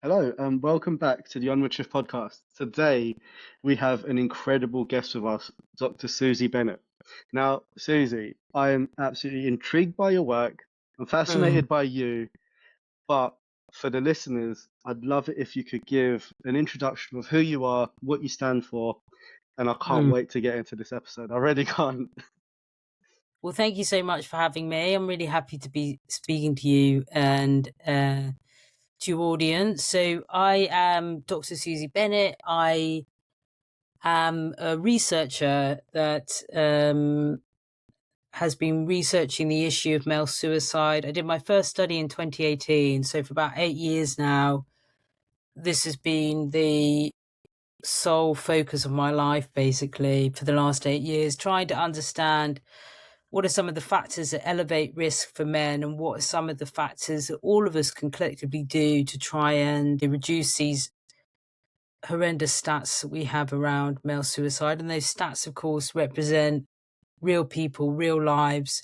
Hello, and welcome back to the Onward Shift Podcast. Today, we have an incredible guest with us, Dr. Susie Bennett. Now, Susie, I am absolutely intrigued by your work. I'm Mm. fascinated by you, but for the listeners, I'd love it if you could give an introduction of who you are, what you stand for, and I can't Mm. wait to get into this episode. I really can't. Well, thank you so much for having me. I'm really happy to be speaking to you and to your audience. So, I am Dr. Susie Bennett. I am a researcher that has been researching the issue of male suicide. I did my first study in 2018. So, for about 8 years now, this has been the sole focus of my life, basically, for the last 8 years, trying to understand what are some of the factors that elevate risk for men, and what are some of the factors that all of us can collectively do to try and reduce these horrendous stats that we have around male suicide. And those stats, of course, represent real people, real lives,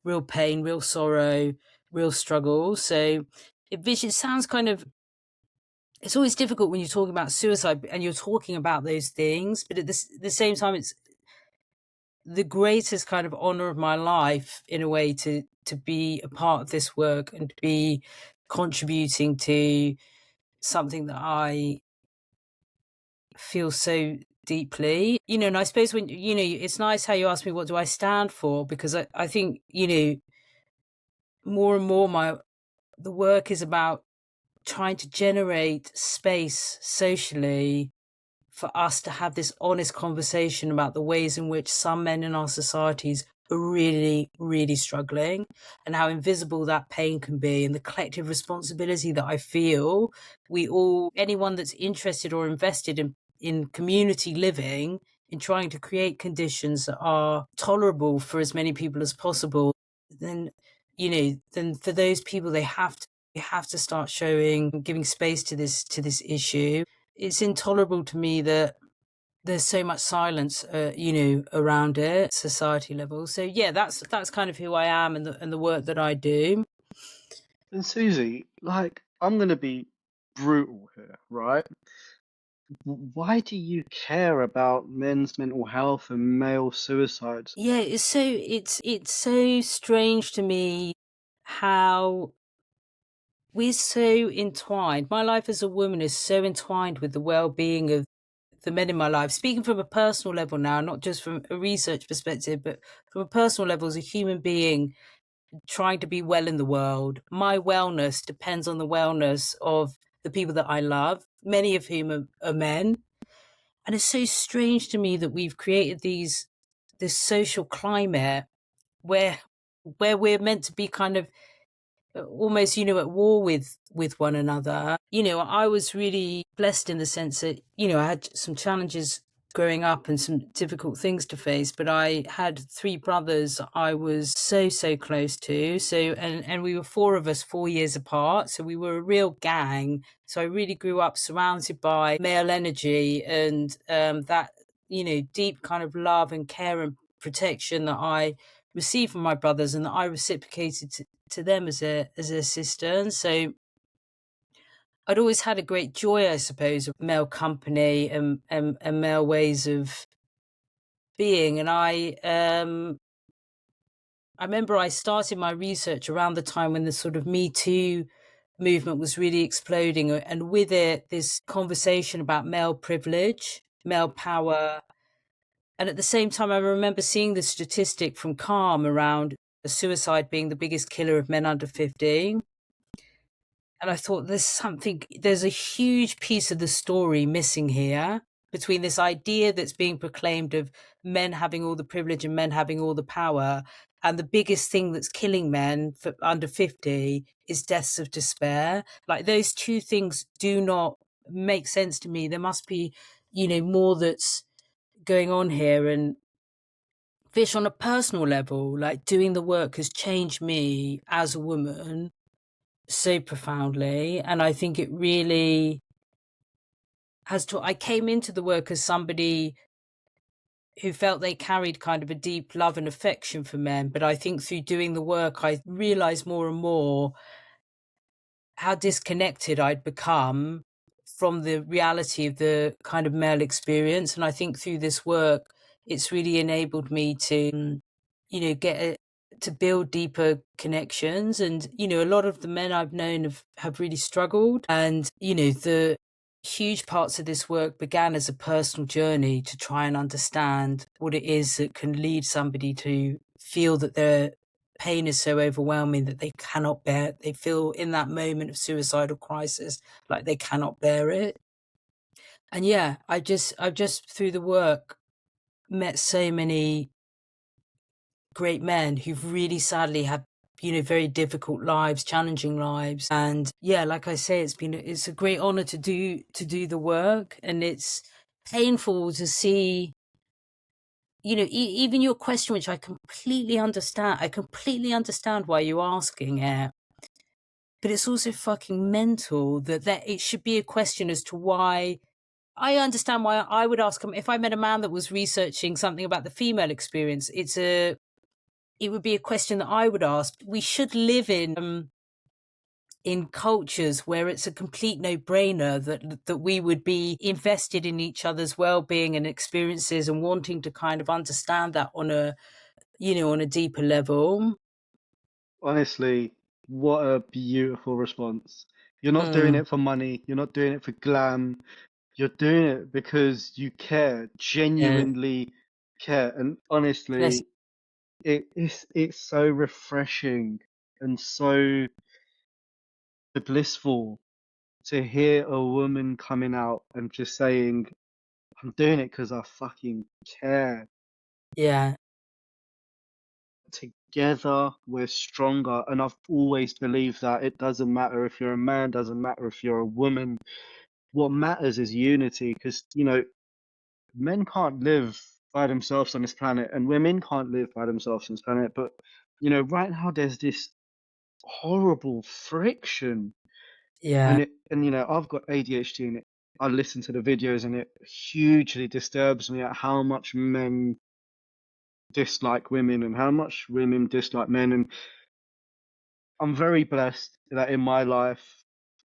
real pain, real sorrow, real struggle. So it sounds kind of, it's always difficult when you're talking about suicide and you're talking about those things, but at the same time, it's the greatest kind of honor of my life, in a way, to be a part of this work and to be contributing to something that I feel so deeply. And I suppose when, it's nice how you ask me, what do I stand for? Because I think, more and more the work is about trying to generate space socially for us to have this honest conversation about the ways in which some men in our societies are really, really struggling, and how invisible that pain can be, and the collective responsibility that I feel anyone that's interested or invested in community living, in trying to create conditions that are tolerable for as many people as possible, then for those people, they have to start giving space to this issue. It's intolerable to me that there's so much silence, around it, society level. So yeah, that's kind of who I am, and the work that I do. And Susie, I'm going to be brutal here, right? Why do you care about men's mental health and male suicides? Yeah, it's so strange to me how we're so entwined. My life as a woman is so entwined with the well-being of the men in my life. Speaking from a personal level now, not just from a research perspective, but from a personal level, as a human being trying to be well in the world. My wellness depends on the wellness of the people that I love, many of whom are men. And it's so strange to me that we've created this social climate where we're meant to be kind of almost, at war with one another. I was really blessed in the sense that, I had some challenges growing up and some difficult things to face, but I had three brothers I was so close to. So, and we were four of us, 4 years apart. So we were a real gang. So I really grew up surrounded by male energy, and that, deep kind of love and care and protection that I received from my brothers, and that I reciprocated to them as a sister. And so I'd always had a great joy, I suppose, of male company and male ways of being. And I remember I started my research around the time when the sort of Me Too movement was really exploding, and with it, this conversation about male privilege, male power. And at the same time, I remember seeing the statistic from Calm around suicide being the biggest killer of men under 50. And I thought, there's a huge piece of the story missing here, between this idea that's being proclaimed of men having all the privilege and men having all the power. And the biggest thing that's killing men for under 50 is deaths of despair. Like, those two things do not make sense to me. There must be, more that's going on here. And Vish, on a personal level, like, doing the work has changed me as a woman so profoundly. And I think it really I came into the work as somebody who felt they carried kind of a deep love and affection for men. But I think through doing the work, I realized more and more how disconnected I'd become from the reality of the kind of male experience. And I think through this work, it's really enabled me to, to build deeper connections. And, a lot of the men I've known have really struggled. And, the huge parts of this work began as a personal journey to try and understand what it is that can lead somebody to feel that their pain is so overwhelming that they cannot bear it. They feel in that moment of suicidal crisis like they cannot bear it. And yeah, I've just through the work met so many great men who've really sadly had very difficult lives, challenging lives. And yeah, like I say, it's a great honor to do the work, and it's painful to see even your question, which I completely understand why you're asking it, but it's also fucking mental that it should be a question as to why. I understand why I would ask him if I met a man that was researching something about the female experience. It would be a question that I would ask. We should live in cultures where it's a complete no-brainer that we would be invested in each other's well-being and experiences and wanting to kind of understand that on a deeper level. Honestly, what a beautiful response. You're not doing it for money, you're not doing it for glam, you're doing it because you care, Yeah. genuinely care. And honestly, it's so refreshing and so blissful to hear a woman coming out and just saying, I'm doing it because I fucking care. Yeah. Together we're stronger, and I've always believed that it doesn't matter if you're a man, doesn't matter if you're a woman. What matters is unity, because men can't live by themselves on this planet, and women can't live by themselves on this planet. But right now there's this horrible friction, Yeah. and I've got ADHD, and I listen to the videos, and it hugely disturbs me at how much men dislike women and how much women dislike men. And I'm very blessed that in my life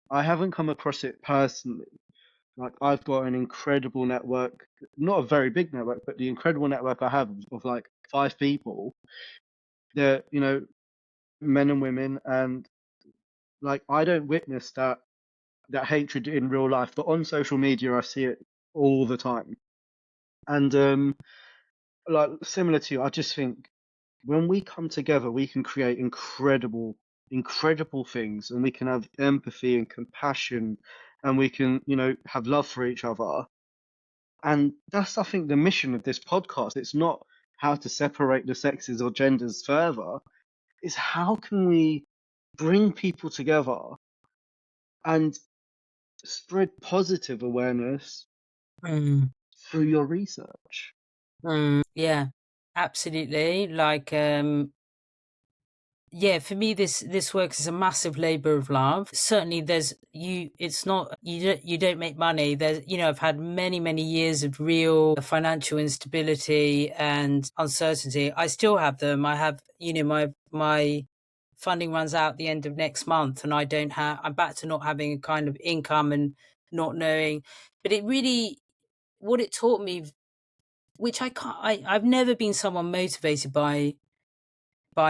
I haven't come across it personally. Like, I've got an incredible network, not a very big network, but the incredible network I have of like 5 people. They're, men and women, and like I don't witness that hatred in real life, but on social media I see it all the time. And like similar to you, I just think when we come together, we can create incredible things, and we can have empathy and compassion, and we can, have love for each other. And that's, I think, the mission of this podcast. It's not how to separate the sexes or genders further. It's how can we bring people together and spread positive awareness Mm. through your research. Yeah, absolutely. Like, yeah, for me, this work is a massive labor of love. Certainly, it's not you don't make money. There's I've had many years of real financial instability and uncertainty. I still have them. I have my funding runs out the end of next month, and I'm back to not having a kind of income and not knowing. But it really, what it taught me, which I've never been someone motivated by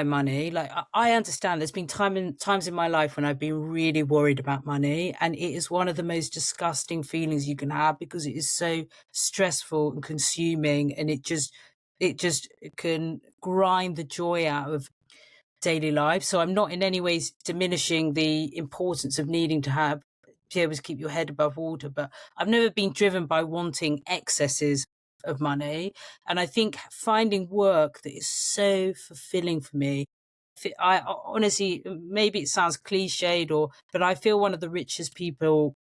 money. Like, I understand there's been times in my life when I've been really worried about money, and it is one of the most disgusting feelings you can have because it is so stressful and consuming, and it can grind the joy out of daily life. So I'm not in any ways diminishing the importance of needing to be able to keep your head above water, but I've never been driven by wanting excesses of money. And I think finding work that is so fulfilling for me, I honestly, maybe it sounds cliched, but I feel one of the richest people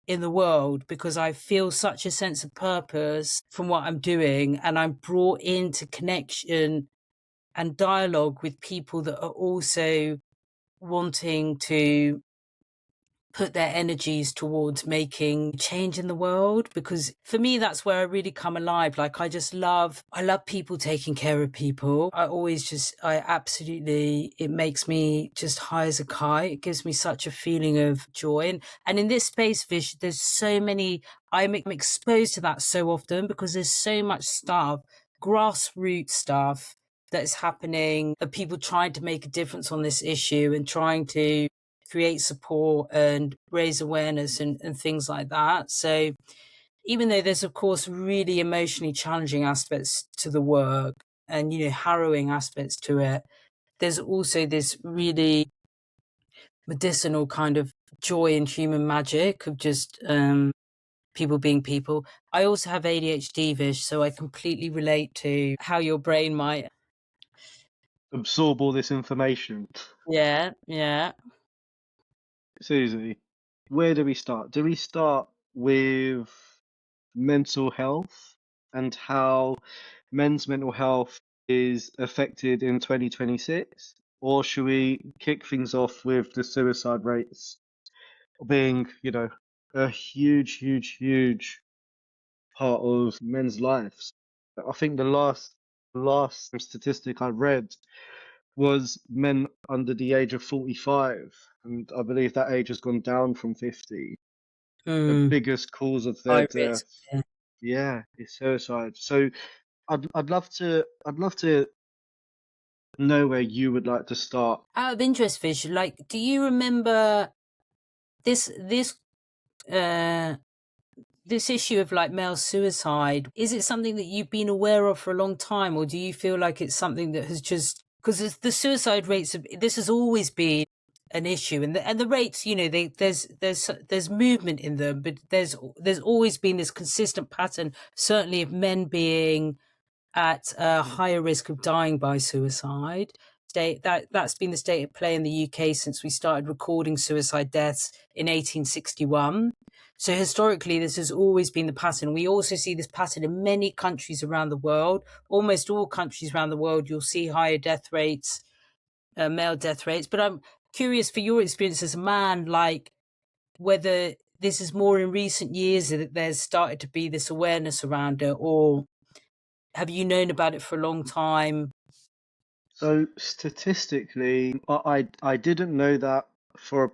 in the world because I feel such a sense of purpose from what I'm doing, and I'm brought into connection and dialogue with people that are also wanting to put their energies towards making change in the world, because for me that's where I really come alive. Like I love people taking care of people. I absolutely, it makes me just high as a kite. It gives me such a feeling of joy. And in this space, Vish, there's so many, I'm exposed to that so often because there's so much stuff, grassroots stuff that's happening, of people trying to make a difference on this issue and trying to create support and raise awareness and things like that. So even though there's of course really emotionally challenging aspects to the work and, you know, harrowing aspects to it, there's also this really medicinal kind of joy and human magic of just people being people. I also have ADHD, Vish, so I completely relate to how your brain might. Absorb all this information. Yeah. Susie, where do we start? Do we start with mental health and how men's mental health is affected in 2026? Or should we kick things off with the suicide rates being, you know, a huge part of men's lives? I think the last statistic I read was men under the age of 45, and I believe that age has gone down from 50. The biggest cause of their High risk. death, yeah, is suicide. So I'd love to know where you would like to start. Out of interest, Fish, like, do you remember this uh this issue of like male suicide? Is it something that you've been aware of for a long time, or do you feel like it's something that has just, because the suicide rates of this has always been an issue, and the rates, you know, there's movement in them, but there's always been this consistent pattern, certainly of men being at a higher risk of dying by suicide. That's been the state of play in the UK since we started recording suicide deaths in 1861. So historically, this has always been the pattern. We also see this pattern in many countries around the world. Almost all countries around the world, you'll see higher death rates, male death rates. But I'm curious for your experience as a man, like whether this is more in recent years that there's started to be this awareness around it, or have you known about it for a long time? So statistically, I didn't know that for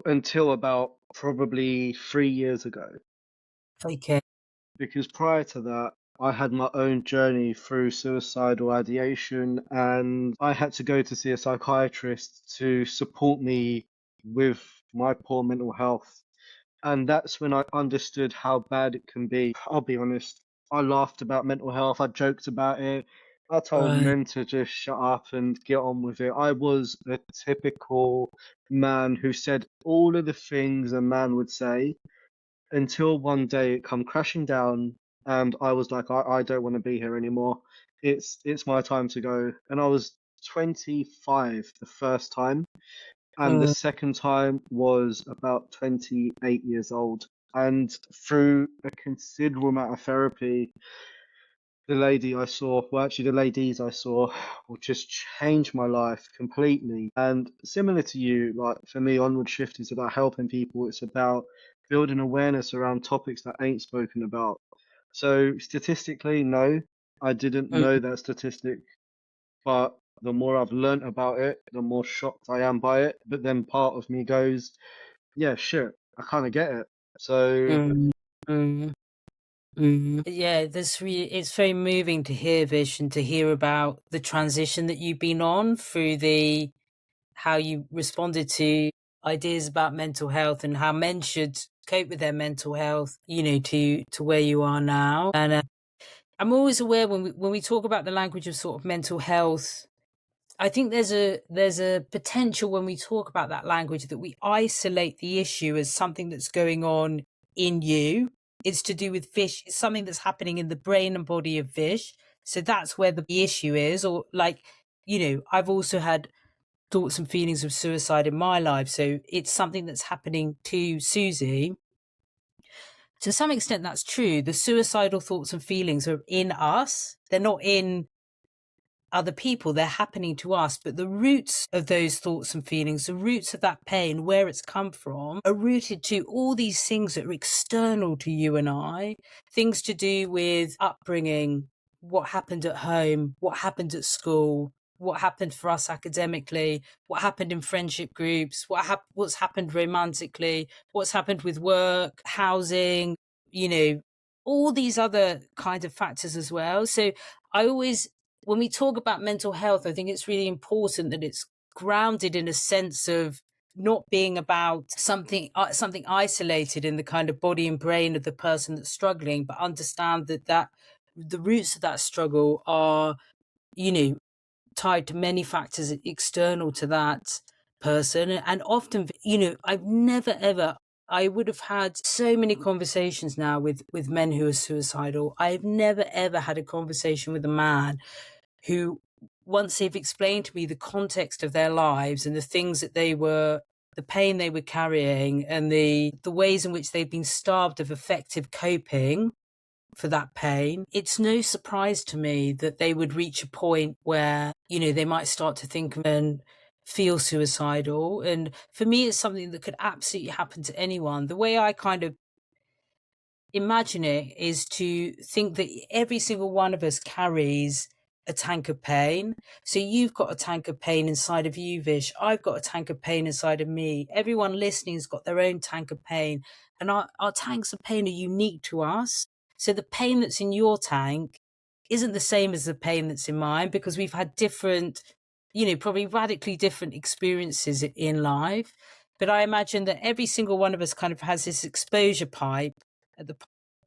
until about probably 3 years ago, Okay. because prior to that, I had my own journey through suicidal ideation, and I had to go to see a psychiatrist to support me with my poor mental health. And that's when I understood how bad it can be. I'll be honest, I laughed about mental health, I joked about it, I told Right. men to just shut up and get on with it. I was a typical man who said all of the things a man would say until one day it come crashing down, and I was like, I don't want to be here anymore. It's my time to go. And I was 25 the first time, and the Mm, second time was about 28 years old. And through a considerable amount of therapy, the lady I saw, well, actually, the ladies I saw, will just change my life completely. And similar to you, like for me, Onward Shift is about helping people. It's about building awareness around topics that ain't spoken about. So statistically, no, I didn't mm, know that statistic, but the more I've learnt about it, the more shocked I am by it. But then part of me goes, yeah, shit, I kind of get it. So mm, mm, Yeah, it's very moving to hear, Vish, and to hear about the transition that you've been on through how you responded to ideas about mental health and how men should cope with their mental health, you know, to where you are now. And I'm always aware when we talk about the language of sort of mental health, I think there's a potential when we talk about that language that we isolate the issue as something that's going on in you. It's to do with fish. It's something that's happening in the brain and body of fish. So that's where the issue is. Or like, you know, I've also had thoughts and feelings of suicide in my life. So it's something that's happening to Susie. To some extent, that's true. The suicidal thoughts and feelings are in us. They're not in other people, they're happening to us, but the roots of those thoughts and feelings, the roots of that pain, where it's come from, are rooted to all these things that are external to you and I, things to do with upbringing, what happened at home, what happened at school, what happened for us academically, what happened in friendship groups, what's happened romantically, what's happened with work, housing, all these other kind of factors as well. So I always, when we talk about mental health, I think it's really important that it's grounded in a sense of not being about something isolated in the kind of body and brain of the person that's struggling, but understand that the roots of that struggle are, tied to many factors external to that person. And often, I've never ever, I would have had so many conversations now with men who are suicidal. I've never ever had a conversation with a man who, once they've explained to me the context of their lives and the things that the pain they were carrying and the ways in which they've been starved of effective coping for that pain, it's no surprise to me that they would reach a point where, they might start to think and feel suicidal. And for me, it's something that could absolutely happen to anyone. The way I kind of imagine it is to think that every single one of us carries a tank of pain. So you've got a tank of pain inside of you, Vish. I've got a tank of pain inside of me. Everyone listening has got their own tank of pain. And our tanks of pain are unique to us. So the pain that's in your tank isn't the same as the pain that's in mine, because we've had different, probably radically different experiences in life. But I imagine that every single one of us kind of has this exposure pipe at the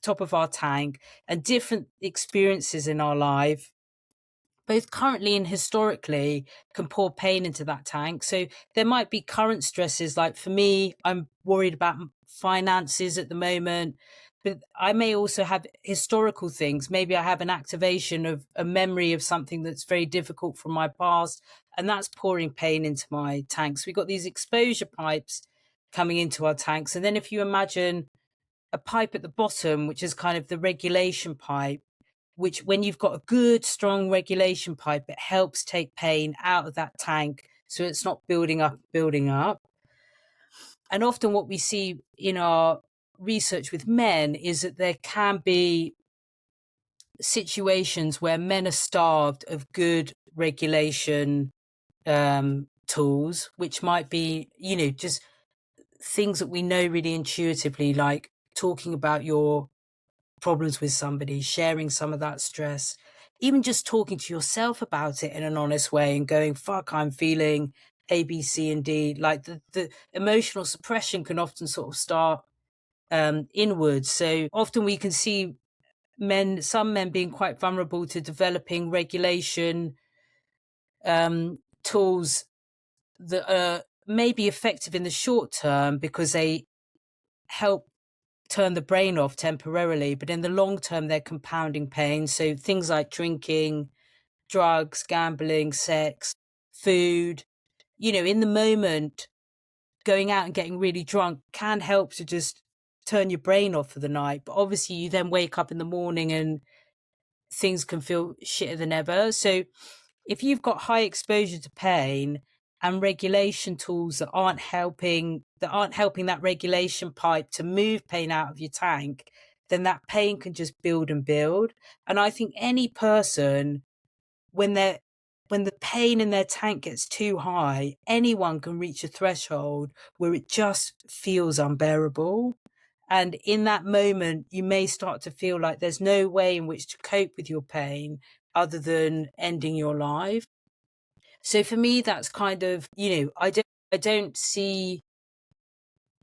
top of our tank, and different experiences in our life, both currently and historically, can pour pain into that tank. So there might be current stresses. Like for me, I'm worried about finances at the moment, but I may also have historical things. Maybe I have an activation of a memory of something that's very difficult from my past, and that's pouring pain into my tanks. We've got these exposure pipes coming into our tanks. And then if you imagine a pipe at the bottom, which is kind of the regulation pipe, which, when you've got a good, strong regulation pipe, it helps take pain out of that tank so it's not building up. And often what we see in our research with men is that there can be situations where men are starved of good regulation tools, which might be, just things that we know really intuitively, like talking about your problems with somebody, sharing some of that stress, even just talking to yourself about it in an honest way and going, fuck, I'm feeling A, B, C, and D. Like the emotional suppression can often sort of start inwards. So often we can see some men being quite vulnerable to developing regulation tools that are maybe effective in the short term because they help turn the brain off temporarily, but in the long term, they're compounding pain. So things like drinking, drugs, gambling, sex, food, in the moment, going out and getting really drunk can help to just turn your brain off for the night. But obviously, you then wake up in the morning and things can feel shitter than ever. So if you've got high exposure to pain and regulation tools that aren't helping that regulation pipe to move pain out of your tank, then that pain can just build and build. And I think any person, when the pain in their tank gets too high, anyone can reach a threshold where it just feels unbearable. And in that moment, you may start to feel like there's no way in which to cope with your pain other than ending your life. So for me, that's kind of, I don't see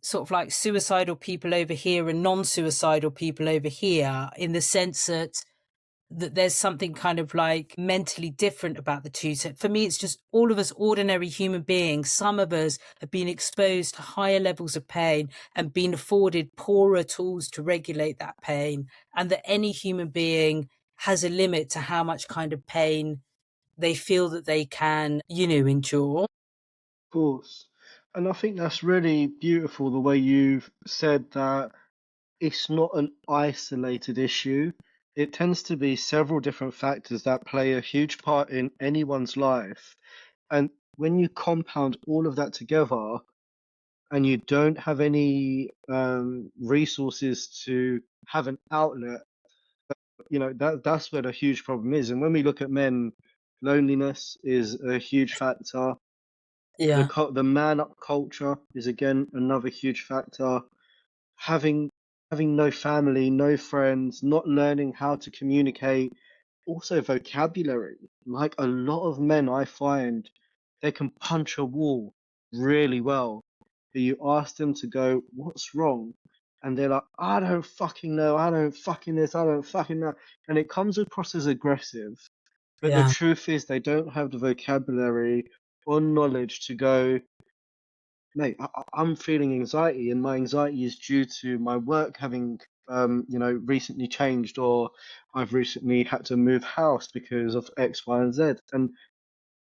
sort of like suicidal people over here and non-suicidal people over here, in the sense that there's something kind of like mentally different about the two. So for me, it's just all of us ordinary human beings. Some of us have been exposed to higher levels of pain and been afforded poorer tools to regulate that pain, and that any human being has a limit to how much kind of pain they feel that they can, endure. Of course. And I think that's really beautiful the way you've said that it's not an isolated issue. it tends to be several different factors that play a huge part in anyone's life. And when you compound all of that together and you don't have any resources to have an outlet, that's where the huge problem is. And when we look at men, loneliness is a huge factor. Yeah. The man up culture is again another huge factor. Having no family, no friends, not learning how to communicate, also vocabulary. Like a lot of men I find they can punch a wall really well. But you ask them to go, what's wrong? And they're like, I don't fucking know, I don't fucking this, I don't fucking that. And it comes across as aggressive. But the Yeah. truth is they don't have the vocabulary or knowledge to go, mate, I'm feeling anxiety, and my anxiety is due to my work having, recently changed, or I've recently had to move house because of X, Y, and Z. And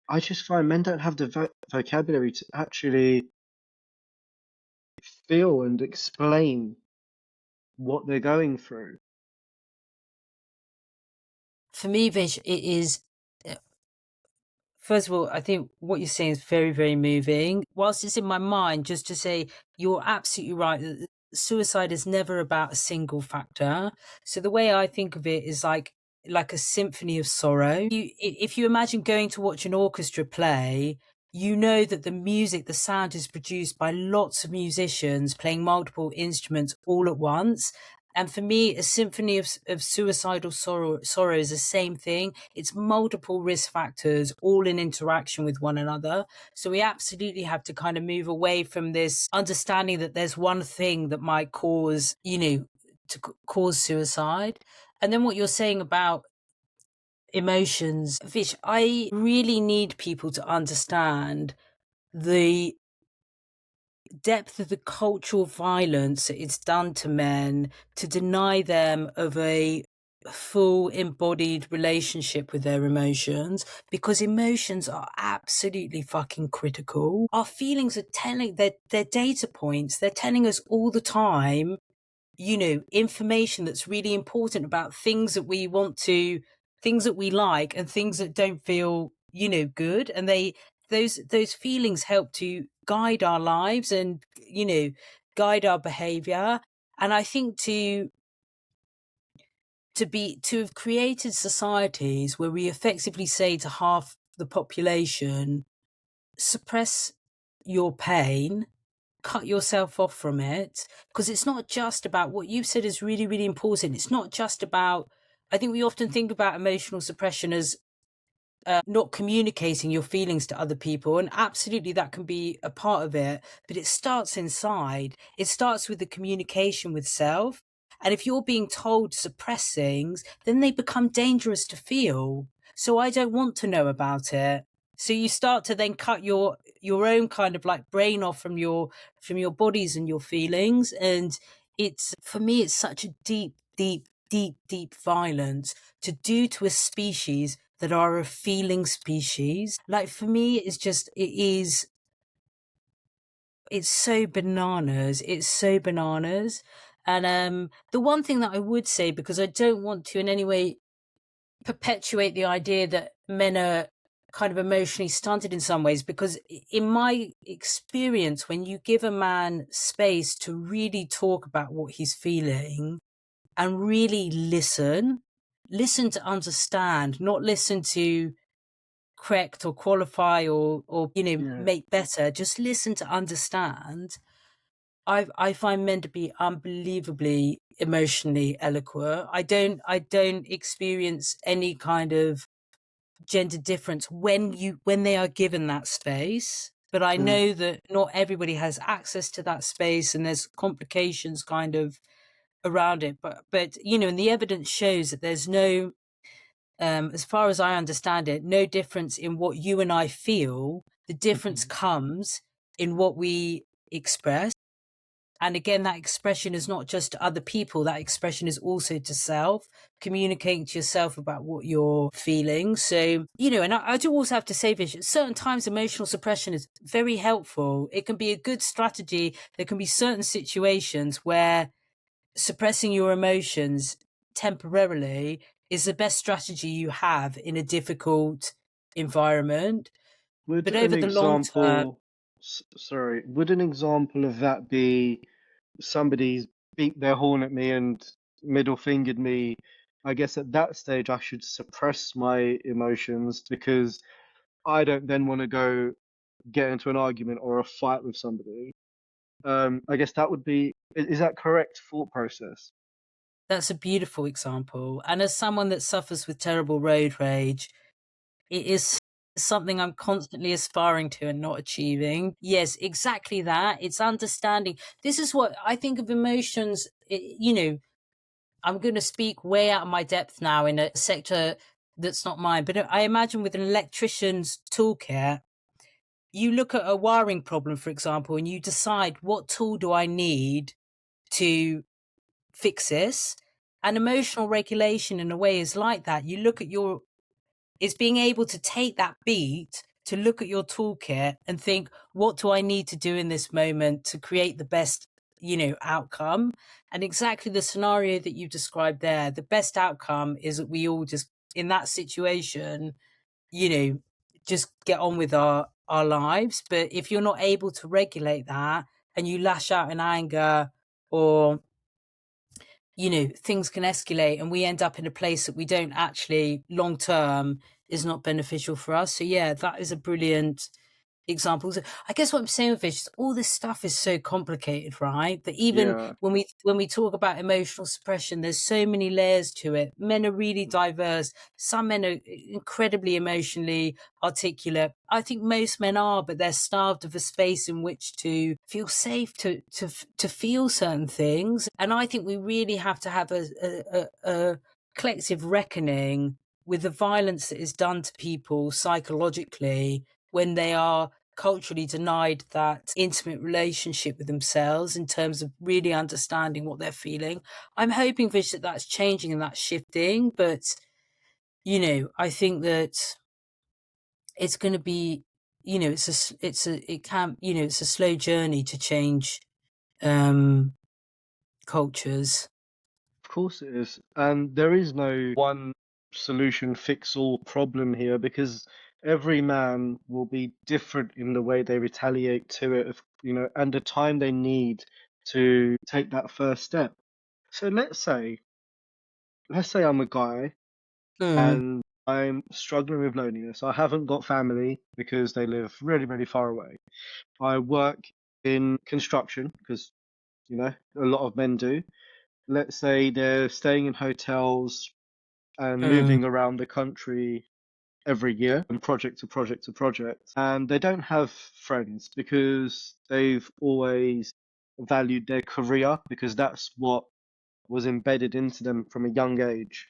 I just find men don't have the vocabulary to actually feel and explain what they're going through. For me, Vish, it is. First of all, I think what you're saying is very, very moving. Whilst it's in my mind, just to say, you're absolutely right. Suicide is never about a single factor. So the way I think of it is like a symphony of sorrow. If you imagine going to watch an orchestra play, you know that the music, the sound is produced by lots of musicians playing multiple instruments all at once. And for me, a symphony of suicidal sorrow is the same thing. It's multiple risk factors, all in interaction with one another. So we absolutely have to kind of move away from this understanding that there's one thing that might cause, to cause suicide. And then what you're saying about emotions, Vish, I really need people to understand the depth of the cultural violence that it's done to men to deny them of a full embodied relationship with their emotions, because emotions are absolutely fucking critical. Our feelings are telling, they're data points, they're telling us all the time, information that's really important about things that we want to, things that we like, and things that don't feel, good. And those feelings help to guide our lives and, guide our behavior. And I think to have created societies where we effectively say to half the population, suppress your pain, cut yourself off from it, because it's not just about what you've said is really, really important. It's not just about, I think we often think about emotional suppression as not communicating your feelings to other people. And absolutely that can be a part of it, but it starts inside. It starts with the communication with self. And if you're being told to suppress things, then they become dangerous to feel. So I don't want to know about it. So you start to then cut your own kind of like brain off from your bodies and your feelings. And it's, for me, it's such a deep, deep, deep, deep violence to do to a species that are a feeling species. Like, for me, it's so bananas. It's so bananas. And the one thing that I would say, because I don't want to in any way perpetuate the idea that men are kind of emotionally stunted in some ways, because in my experience, when you give a man space to really talk about what he's feeling and really listen to understand, not listen to correct or qualify or Yeah. make better, just listen to understand. I find men to be unbelievably emotionally eloquent. I don't experience any kind of gender difference when they are given that space. But I Mm. know that not everybody has access to that space, and there's complications kind of around it. But and the evidence shows that there's no, as far as I understand it, no difference in what you and I feel. The difference comes in what we express. And again, that expression is not just to other people, that expression is also to self, communicating to yourself about what you're feeling. So, and I do also have to say, Vish, at certain times, emotional suppression is very helpful. It can be a good strategy. There can be certain situations where suppressing your emotions temporarily is the best strategy you have in a difficult environment. Would But an over the long term, example, sorry, would an example of that be somebody's beat their horn at me and middle fingered me? I guess at that stage I should suppress my emotions because I don't then want to go get into an argument or a fight with somebody. I guess that would be, is that correct thought process? that's a beautiful example. And as someone that suffers with terrible road rage, it is something I'm constantly aspiring to and not achieving. Yes, exactly that. It's understanding. This is what I think of emotions. I'm going to speak way out of my depth now in a sector that's not mine, but I imagine with an electrician's toolkit, you look at a wiring problem, for example, and you decide what tool do I need to fix this. And emotional regulation in a way is like that. You look at it's being able to take that beat to look at your toolkit and think, what do I need to do in this moment to create the best, outcome? And exactly the scenario that you described there, the best outcome is that we all just, in that situation, you know, just get on with our lives. But if you're not able to regulate that and you lash out in anger, or things can escalate and we end up in a place that we don't actually long term is not beneficial for us. So yeah, that is a brilliant example. So I guess what I'm saying with this is all this stuff is so complicated, right? That even Yeah, when we talk about emotional suppression, there's so many layers to it. Men are really diverse. Some men are incredibly emotionally articulate. I think most men are, but they're starved of a space in which to feel safe to feel certain things. And I think we really have to have a collective reckoning with the violence that is done to people psychologically when they are culturally denied that intimate relationship with themselves in terms of really understanding what they're feeling. I'm hoping, Vish, that that's changing and that's shifting, but I think that it's going to be, it's a slow journey to change cultures. of course it is. And there is no one solution fix all problem here because every man will be different in the way they retaliate to it, and the time they need to take that first step. So let's say I'm a guy Mm, and I'm struggling with loneliness. I haven't got family because they live really, really far away. I work in construction because, a lot of men do. Let's say they're staying in hotels and mm, moving around the country every year and project to project to project. And they don't have friends because they've always valued their career because that's what was embedded into them from a young age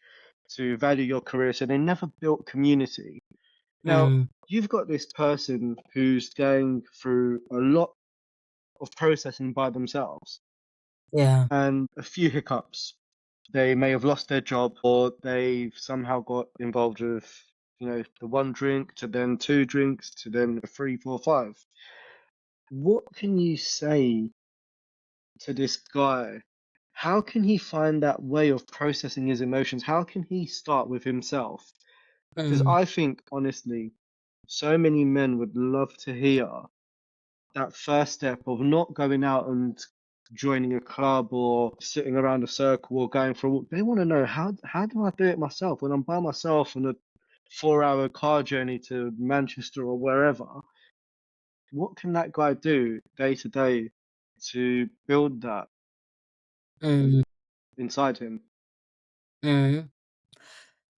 to value your career. So they never built community. Now, mm, you've got this person who's going through a lot of processing by themselves yeah. and a few hiccups. They may have lost their job or they've somehow got involved with, the one drink to then two drinks to then three, four, five. What can you say to this guy? How can he find that way of processing his emotions? How can he start with himself? Because Mm, I think, honestly, so many men would love to hear that first step of not going out and joining a club or sitting around a circle or going for a walk. They want to know how do I do it myself when I'm by myself on a 4 hour car journey to Manchester or wherever? What can that guy do day to day to build that mm, inside him? mm.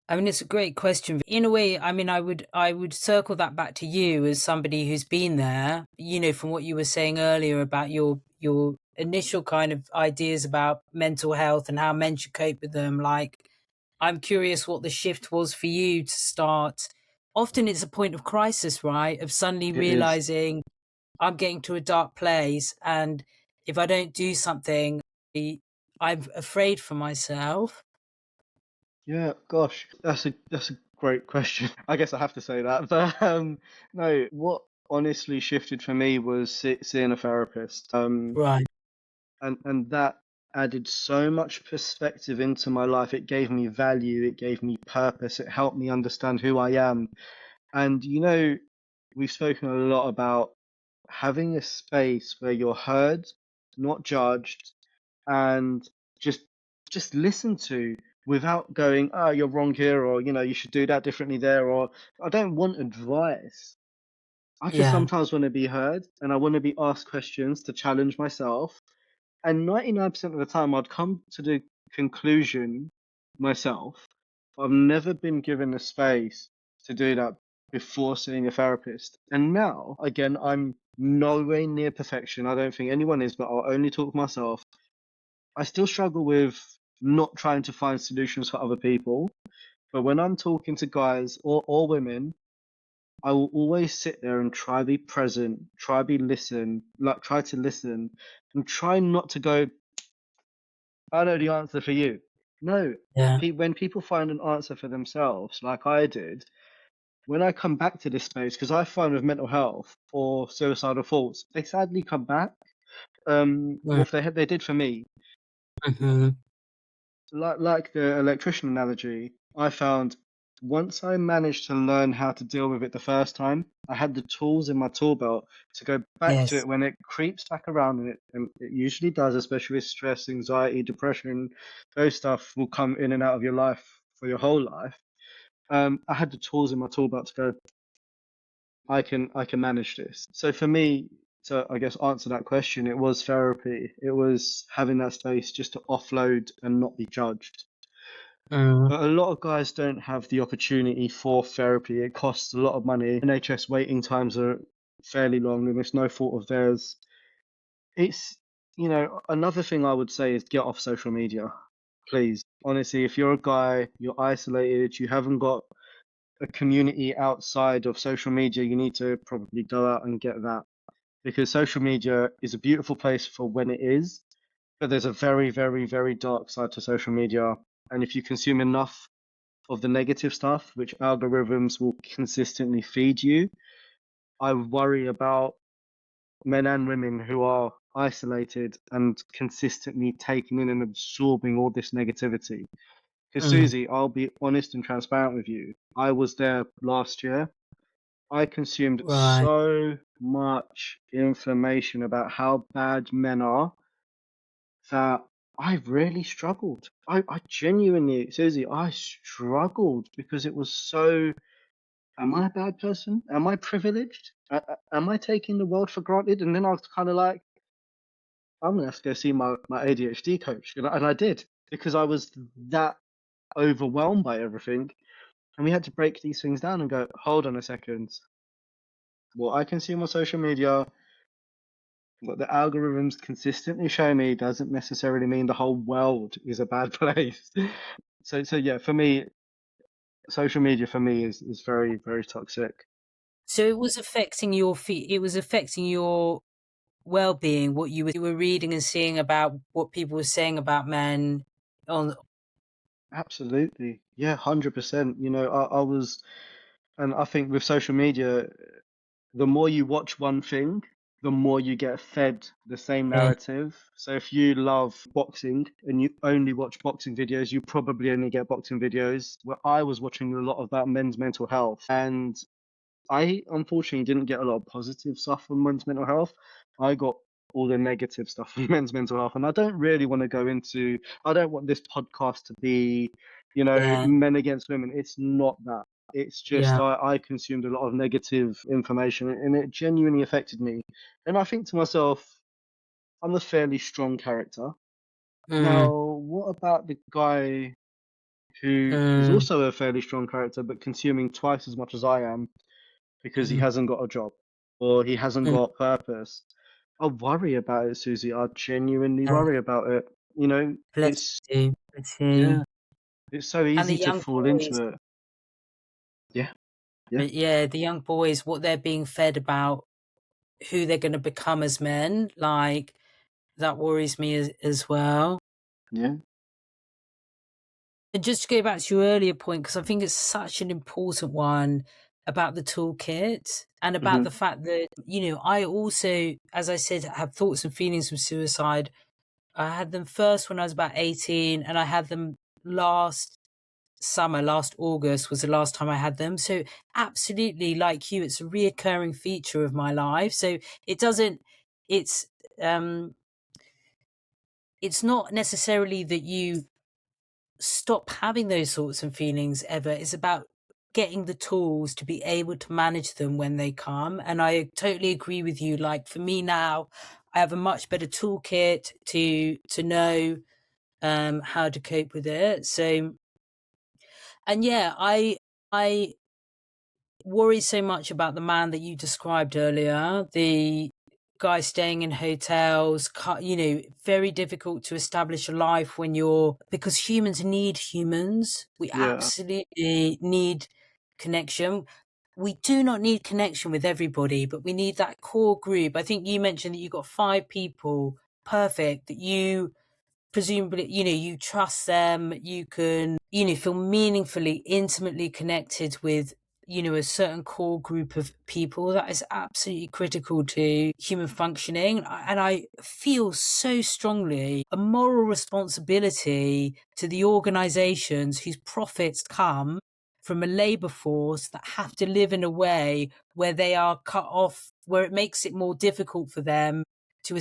I mean, it's a great question. In a way, I mean, I would circle that back to you as somebody who's been there. From what you were saying earlier about your initial kind of ideas about mental health and how men should cope with them. Like, I'm curious what the shift was for you to start. Often it's a point of crisis, right? Of suddenly It is. realizing I'm getting to a dark place, and if I don't do something, I'm afraid for myself. Yeah, gosh, that's a great question. I guess I have to say that. But no, what honestly shifted for me was seeing a therapist. Right. And that added so much perspective into my life. It gave me value, it gave me purpose, it helped me understand who I am. And we've spoken a lot about having a space where you're heard, not judged, and just just listened to without going, oh, you're wrong here, or you should do that differently there, or I don't want advice. I just Yeah. sometimes want to be heard and I want to be asked questions to challenge myself. And 99% of the time, I'd come to the conclusion myself. I've never been given the space to do that before seeing a therapist. And now, again, I'm nowhere near perfection. I don't think anyone is, but I'll only talk for myself. I still struggle with not trying to find solutions for other people. But when I'm talking to guys or women, I will always sit there and try be present, try to listen, and try not to go, I know the answer for you. No, Yeah. when people find an answer for themselves, like I did, when I come back to this space, because I find with mental health or suicidal thoughts, they sadly come back. Or if they did for me, Mm-hmm. like the electrician analogy, I found once I managed to learn how to deal with it the first time, I had the tools in my tool belt to go back to Yes. it when it creeps back around, and it usually does, especially with stress, anxiety, depression. Those stuff will come in and out of your life for your whole life. I had the tools in my tool belt to go, I can manage this. So for me, to I guess answer that question, it was therapy. It was having that space just to offload and not be judged. Mm. But a lot of guys don't have the opportunity for therapy. It costs a lot of money. NHS waiting times are fairly long, and it's no fault of theirs. It's, another thing I would say is get off social media, please. Honestly, if you're a guy, you're isolated, you haven't got a community outside of social media, you need to probably go out and get that. Because social media is a beautiful place for when it is, but there's a very, very, very dark side to social media. And if you consume enough of the negative stuff, which algorithms will consistently feed you, I worry about men and women who are isolated and consistently taking in and absorbing all this negativity. Because, Mm. Susie, I'll be honest and transparent with you. I was there last year. I consumed Right. so much information about how bad men are that I really struggled. I genuinely, Susie, I struggled because it was so. Am I a bad person? Am I privileged? Am I taking the world for granted? And then I was kind of like, I'm gonna have to go see my ADHD coach, and I did because I was that overwhelmed by everything, and we had to break these things down and go, hold on a second. What I consume on social media, what the algorithms consistently show me, doesn't necessarily mean the whole world is a bad place. So yeah, for me, social media for me is very, very toxic. So it was affecting your it was affecting your well-being, what you were reading and seeing about what people were saying about men on. Absolutely. Yeah, 100%. I was, and I think with social media, the more you watch one thing, the more you get fed the same Yeah. narrative. So if you love boxing and you only watch boxing videos, you probably only get boxing videos. Where I was watching a lot about men's mental health, and I unfortunately didn't get a lot of positive stuff from men's mental health. I got all the negative stuff from men's mental health, and I don't really want to go into. I don't want this podcast to be, Yeah. men against women. It's not that. It's just Yeah. I consumed a lot of negative information, and it genuinely affected me. And I think to myself, I'm a fairly strong character. Mm. Now, what about the guy who is Mm. also a fairly strong character, but consuming twice as much as I am? Because he Mm. hasn't got a job or he hasn't Mm. got purpose. I worry about it, Susie. I genuinely Yeah. worry about it. Bless It's you. Bless you. yeah, it's so And the easy to young fall boys, into it. Yeah, yeah, but yeah, the young boys, what they're being fed about who they're going to become as men, like that worries me as well. yeah. And just to go back to your earlier point, because I think it's such an important one about the toolkit and about Hmm. the fact that, I also, as I said, have thoughts and feelings of suicide I had them first when I was about 18, and I had them last summer, last August was the last time I had them. So absolutely, like you, it's a reoccurring feature of my life. So it doesn't, it's, it's not necessarily that you stop having those sorts of feelings ever. It's about getting the tools to be able to manage them when they come. And I totally agree with you. Like for me now, I have a much better toolkit to know how to cope with it. So, and yeah, I worry so much about the man that you described earlier, the guy staying in hotels, very difficult to establish a life when because humans need humans. We Yeah, absolutely need connection. We do not need connection with everybody, but we need that core group. I think you mentioned that you got 5 people, perfect, that you presumably, you trust them, you can, feel meaningfully, intimately connected with, a certain core group of people. That is absolutely critical to human functioning. And I feel so strongly a moral responsibility to the organizations whose profits come from a labor force that have to live in a way where they are cut off, where it makes it more difficult for them to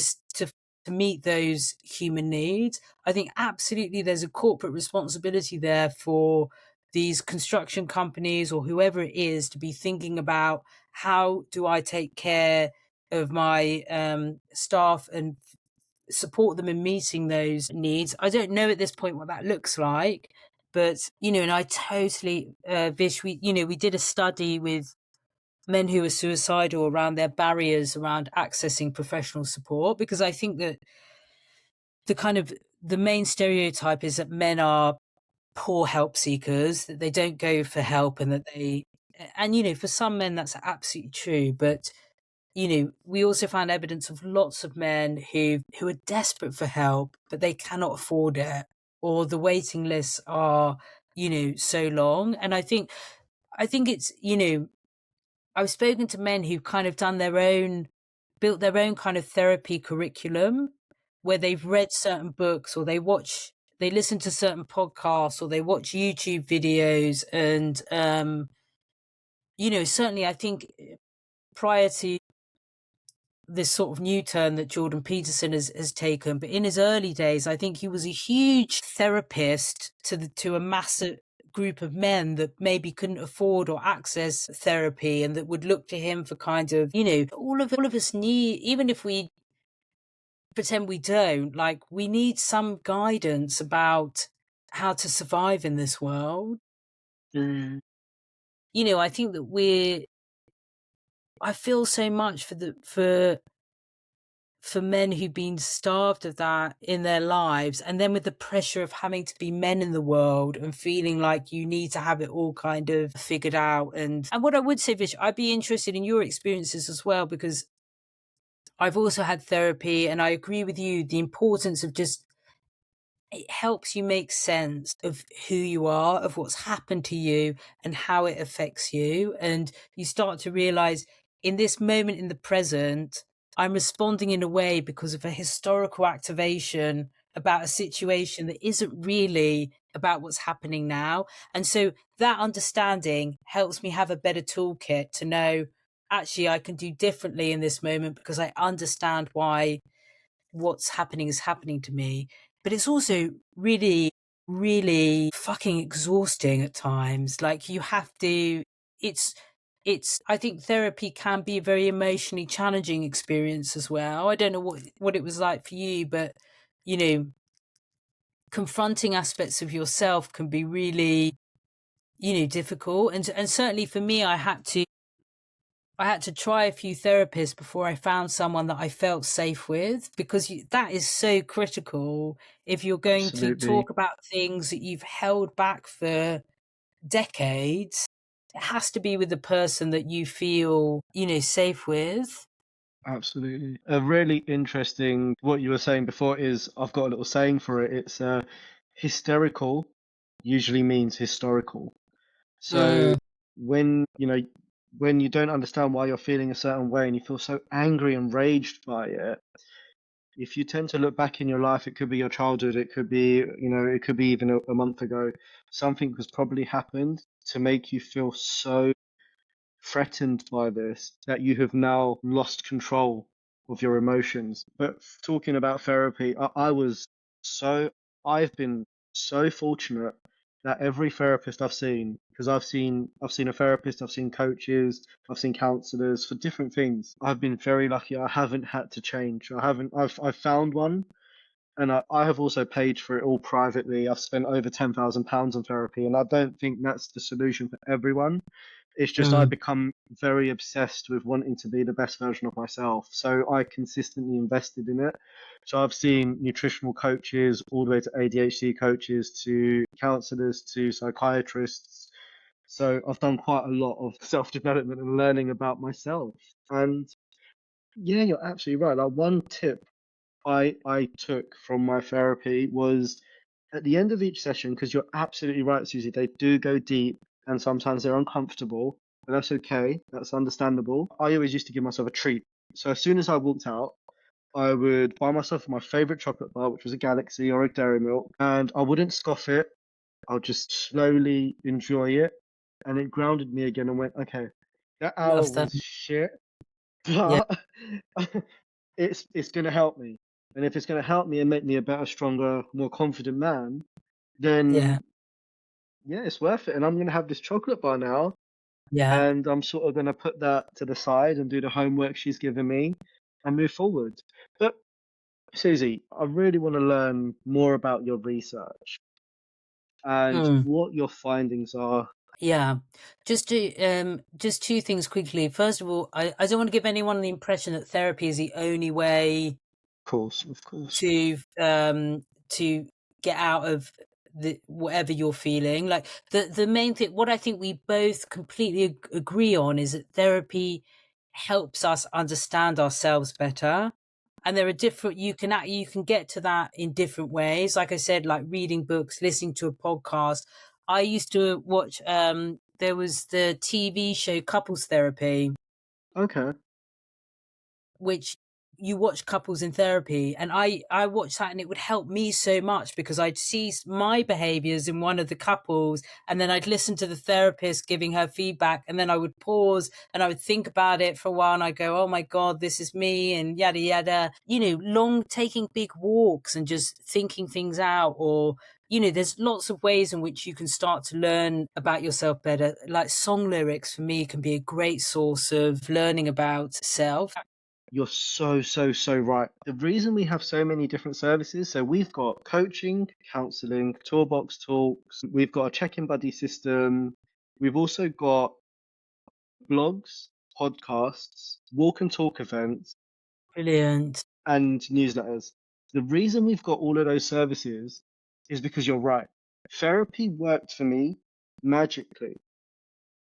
to meet those human needs. I think absolutely there's a corporate responsibility there for these construction companies or whoever it is to be thinking about, how do I take care of my staff and support them in meeting those needs. I don't know at this point what that looks like, but and I totally, Vish, we did a study with men who are suicidal around their barriers around accessing professional support, because I think that the main stereotype is that men are poor help seekers, that they don't go for help, and for some men that's absolutely true. But we also found evidence of lots of men who are desperate for help, but they cannot afford it, or the waiting lists are so long. And I think it's I've spoken to men who've kind of built their own kind of therapy curriculum, where they've read certain books, or they listen to certain podcasts, or they watch YouTube videos. And, certainly I think prior to this sort of new turn that Jordan Peterson has taken, but in his early days, I think he was a huge therapist to a massive group of men that maybe couldn't afford or access therapy, and that would look to him for kind of, all of us need, even if we pretend we don't, like, we need some guidance about how to survive in this world. mm, I think that I feel so much for men who've been starved of that in their lives, and then with the pressure of having to be men in the world and feeling like you need to have it all kind of figured out. And what I would say, Vish, I'd be interested in your experiences as well, because I've also had therapy, and I agree with you, the importance of just, it helps you make sense of who you are, of what's happened to you, and how it affects you. And you start to realize, in this moment in the present, I'm responding in a way because of a historical activation about a situation that isn't really about what's happening now. And so that understanding helps me have a better toolkit to know, actually, I can do differently in this moment because I understand why what's happening is happening to me. But it's also really, really fucking exhausting at times. Like, you have to, it's, I think therapy can be a very emotionally challenging experience as well. I don't know what it was like for you, but, confronting aspects of yourself can be really, difficult. And certainly for me, I had to try a few therapists before I found someone that I felt safe with, because that is so critical. If you're going to absolutely. talk about things that you've held back for decades, it has to be with the person that you feel, safe with. Absolutely. A really interesting, what you were saying before is, I've got a little saying for it. It's hysterical usually means historical. So Mm, when you don't understand why you're feeling a certain way and you feel so angry and raged by it, if you tend to look back in your life, it could be your childhood, it could be, it could be even a month ago, something has probably happened to make you feel so threatened by this that you have now lost control of your emotions. But talking about therapy, so, I've been so fortunate that every therapist I've seen, because I've seen a therapist, I've seen coaches, I've seen counselors for different things. I've been very lucky. I haven't had to change. I've found one, and I have also paid for it all privately. I've spent over £10,000 on therapy, and I don't think that's the solution for everyone. It's just I Mm. become very obsessed with wanting to be the best version of myself. So I consistently invested in it. So I've seen nutritional coaches all the way to ADHD coaches to counselors to psychiatrists. So I've done quite a lot of self-development and learning about myself. And yeah, you're absolutely right. Like one tip I took from my therapy was at the end of each session, because you're absolutely right, Susie, they do go deep and sometimes they're uncomfortable, but that's okay. That's understandable. I always used to give myself a treat. So as soon as I walked out, I would buy myself my favorite chocolate bar, which was a Galaxy or a Dairy Milk, and I wouldn't scoff it. I'll just slowly enjoy it. And it grounded me again and went, okay, that hour Love that. was shit, Yeah, but it's gonna help me. And if it's gonna help me and make me a better, stronger, more confident man, yeah, then yeah, it's worth it. And I'm gonna have this chocolate bar now, yeah. and I'm sort of gonna put that to the side and do the homework she's given me and move forward. But Susie, I really want to learn more about your research and Mm. what your findings are. Yeah. Just two things quickly. First of all, I don't want to give anyone the impression that therapy is the only way Of course. to get out of the whatever you're feeling. Like the main thing, what I think we both completely agree on is that therapy helps us understand ourselves better. And there are different, you can get to that in different ways. Like I said, like reading books, listening to a podcast. I used to watch there was the TV show Couples Therapy, Okay. which you watch couples in therapy, and I watched that, and it would help me so much because I'd see my behaviors in one of the couples, and then I'd listen to the therapist giving her feedback, and then I would pause and I would think about it for a while, and I go, oh my god, this is me, and yada yada, long taking big walks and just thinking things out. Or there's lots of ways in which you can start to learn about yourself better. Like song lyrics for me can be a great source of learning about self. You're so, so, so right. The reason we have so many different services, so we've got coaching, counseling, toolbox talks, we've got a check-in buddy system, we've also got blogs, podcasts, walk and talk events, Brilliant. and newsletters. The reason we've got all of those services is because you're right. Therapy worked for me magically,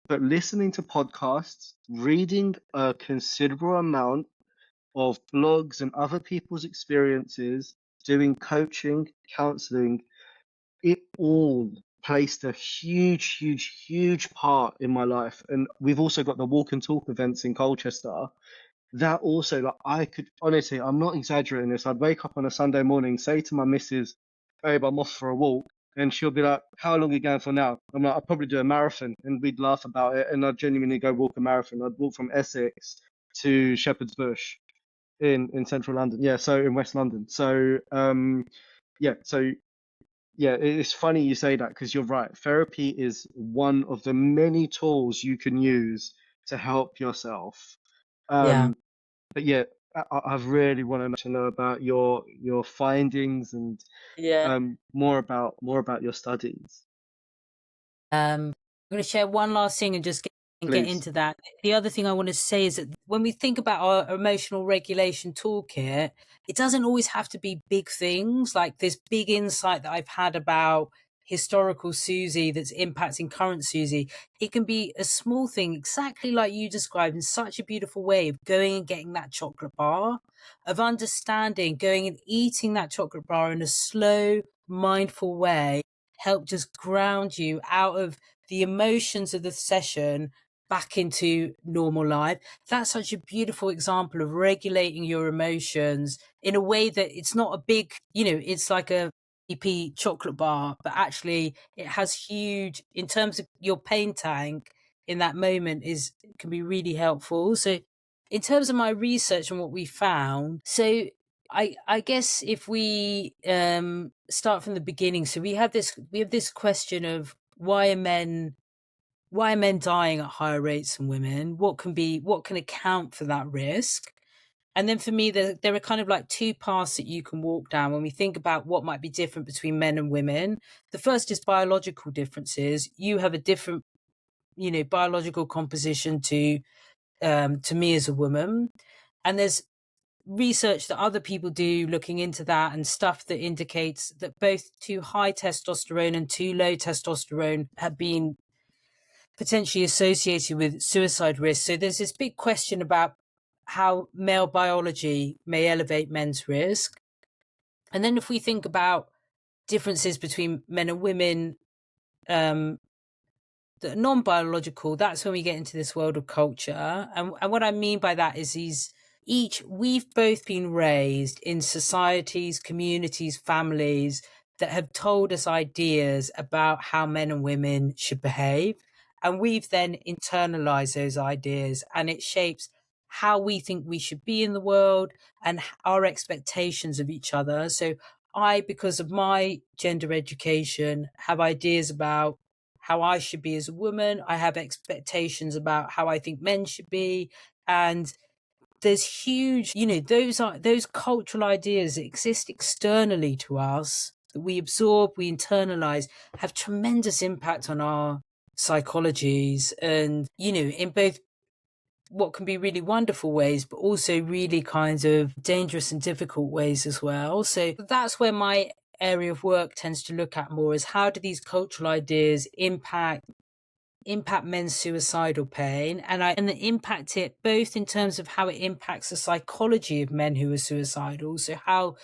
but listening to podcasts, reading a considerable amount of blogs and other people's experiences, doing coaching, counseling, it all placed a huge, huge, huge part in my life. And we've also got the walk and talk events in Colchester. That also, like, I could honestly, I'm not exaggerating this. I'd wake up on a Sunday morning, say to my missus, babe, I'm off for a walk. And she'll be like, how long are you going for now? I'm like, I'll probably do a marathon. And we'd laugh about it. And I'd genuinely go walk a marathon. I'd walk from Essex to Shepherd's Bush in central London. Yeah, so in West London. So yeah, so yeah, it's funny you say that because you're right. Therapy is one of the many tools you can use to help yourself. Yeah. Um, but yeah, I've really wanted to know about your findings and Yeah. more about your studies, I'm going to share one last thing and just get please. into that. The other thing I want to say is that when we think about our emotional regulation toolkit, it doesn't always have to be big things. Like this big insight that I've had about historical Susie that's impacting current Susie. It can be a small thing, exactly like you described in such a beautiful way of going and getting that chocolate bar, of understanding, going and eating that chocolate bar in a slow, mindful way, help just ground you out of the emotions of the session back into normal life. That's such a beautiful example of regulating your emotions in a way that it's not a big, it's like a EP chocolate bar, but actually it has huge, in terms of your pain tank in that moment, can be really helpful. So in terms of my research and what we found, so I guess if we start from the beginning, so we have this question of why are men dying at higher rates than women? What can account for that risk? And then for me, there are kind of like two paths that you can walk down when we think about what might be different between men and women. The first is biological differences. You have a different, biological composition to me as a woman. And there's research that other people do looking into that, and stuff that indicates that both too high testosterone and too low testosterone have been potentially associated with suicide risk. So there's this big question about how male biology may elevate men's risk. And then if we think about differences between men and women that are non-biological, that's when we get into this world of culture. And what I mean by that is we've both been raised in societies, communities, families that have told us ideas about how men and women should behave. And we've then internalized those ideas, and it shapes how we think we should be in the world and our expectations of each other. So because of my gender education, have ideas about how I should be as a woman. I have expectations about how I think men should be. And there's huge, those cultural ideas that exist externally to us that we absorb, we internalize, have tremendous impact on our psychologies, and in both what can be really wonderful ways, but also really kind of dangerous and difficult ways as well. So that's where my area of work tends to look at more, is how do these cultural ideas impact men's suicidal pain, and impact it both in terms of how it impacts the psychology of men who are suicidal. So how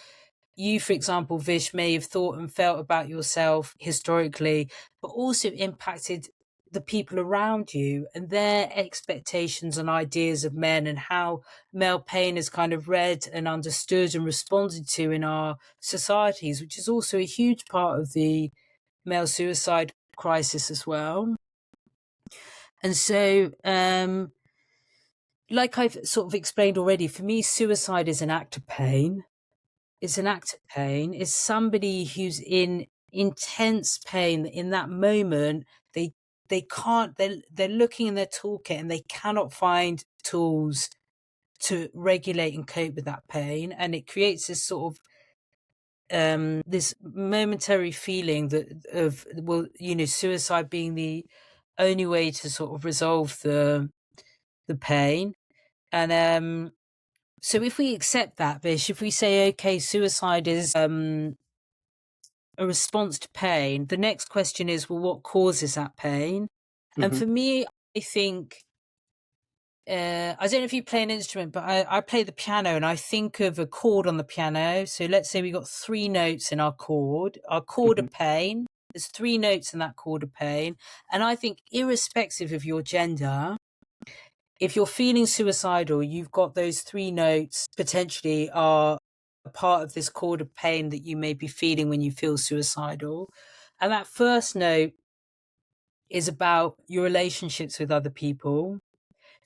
you, for example, Vish, may have thought and felt about yourself historically, but also impacted the people around you and their expectations and ideas of men, and how male pain is kind of read and understood and responded to in our societies, which is also a huge part of the male suicide crisis as well. And so, like I've sort of explained already, for me, suicide is an act of pain. It's an act of pain. It's somebody who's in intense pain. In that moment, they can't, they're looking in their toolkit and they cannot find tools to regulate and cope with that pain. And it creates this sort of this momentary feeling suicide being the only way to sort of resolve the pain. And so if we accept that, Vish, if we say, okay, suicide is a response to pain, the next question is, well, what causes that pain? Mm-hmm. And for me, I think, I don't know if you play an instrument, but I play the piano, and I think of a chord on the piano. So let's say we got 3 notes in our chord Mm-hmm. of pain. There's 3 notes in that chord of pain. And I think irrespective of your gender, if you're feeling suicidal, you've got those 3 notes potentially are a part of this chord of pain that you may be feeling when you feel suicidal. And that first note is about your relationships with other people.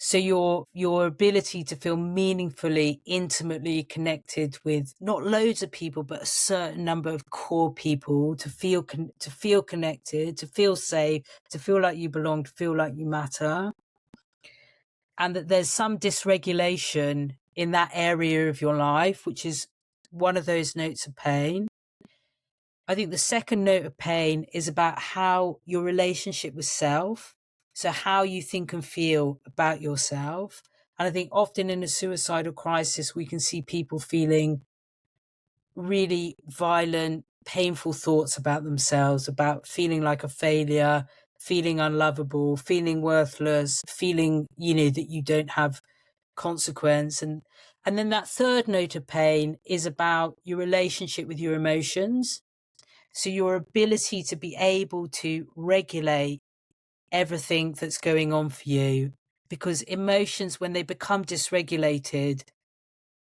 So your ability to feel meaningfully, intimately connected with not loads of people, but a certain number of core people, to feel connected, to feel safe, to feel like you belong, to feel like you matter. And that there's some dysregulation in that area of your life, which is one of those notes of pain. I think the second note of pain is about how your relationship with self, so how you think and feel about yourself. And I think often in a suicidal crisis, we can see people feeling really violent, painful thoughts about themselves, about feeling like a failure, feeling unlovable, feeling worthless, feeling, that you don't have consequence. And then that third note of pain is about your relationship with your emotions. So your ability to be able to regulate everything that's going on for you, because emotions, when they become dysregulated,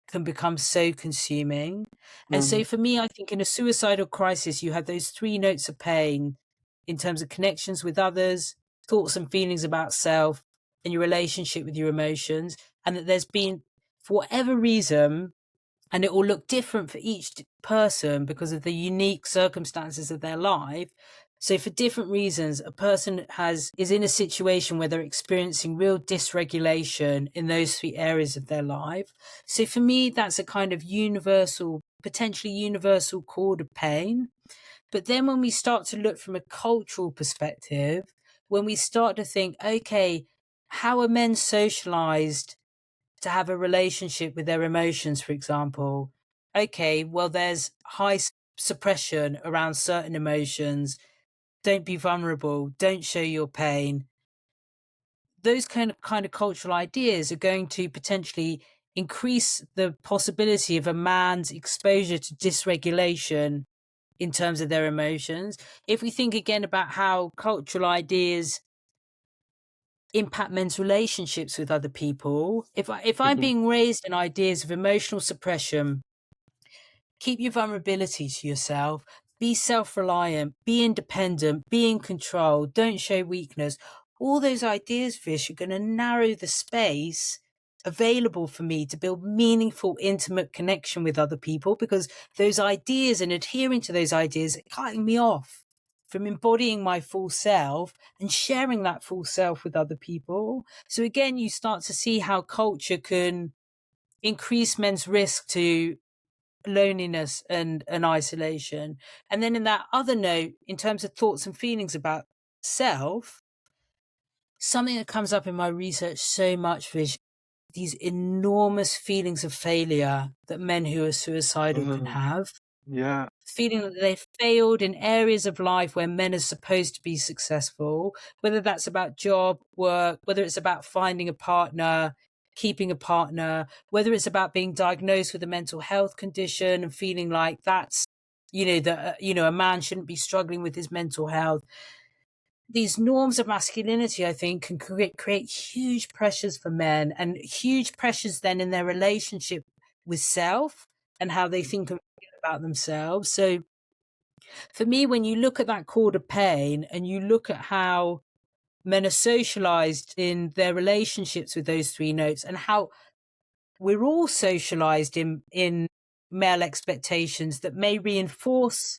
can become so consuming. And so for me, I think in a suicidal crisis, you have those three notes of pain in terms of connections with others, thoughts and feelings about self, and your relationship with your emotions. And that there's been, for whatever reason, and it will look different for each person because of the unique circumstances of their life. So for different reasons, a person is in a situation where they're experiencing real dysregulation in those three areas of their life. So for me, that's a kind of potentially universal chord of pain. But then when we start to look from a cultural perspective, when we start to think, okay, how are men socialized to have a relationship with their emotions, for example? Okay, well, there's high suppression around certain emotions. Don't be vulnerable. Don't show your pain. Those kind of cultural ideas are going to potentially increase the possibility of a man's exposure to dysregulation in terms of their emotions. If we think again about how cultural ideas impact men's relationships with other people, if I'm being raised in ideas of emotional suppression, keep your vulnerability to yourself, be self-reliant, be independent, be in control, don't show weakness. All those ideas, Vish, are going to narrow the space available for me to build meaningful, intimate connection with other people, because those ideas and adhering to those ideas are cutting me off from embodying my full self and sharing that full self with other people. So again, you start to see how culture can increase men's risk to loneliness and isolation. And then in that other note, in terms of thoughts and feelings about self, something that comes up in my research so much, Vish, these enormous feelings of failure that men who are suicidal can have. Yeah. Feeling that they've failed in areas of life where men are supposed to be successful, whether that's about job, work, whether it's about finding a partner, keeping a partner, whether it's about being diagnosed with a mental health condition and feeling like that's, that, a man shouldn't be struggling with his mental health. These norms of masculinity, I think, can create huge pressures for men, and huge pressures then in their relationship with self and how they think and feel about themselves. So for me, when you look at that chord of pain and you look at how men are socialized in their relationships with those three notes, and how we're all socialized in male expectations that may reinforce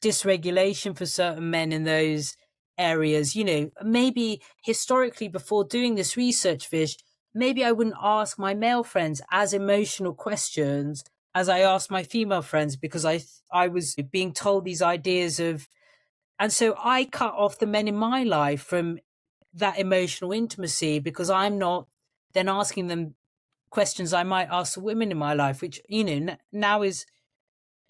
dysregulation for certain men in those areas. Maybe historically, before doing this research, Vish, maybe I wouldn't ask my male friends as emotional questions as I asked my female friends, because I was being told these ideas of, and so I cut off the men in my life from that emotional intimacy, because I'm not then asking them questions I might ask the women in my life, which, now is,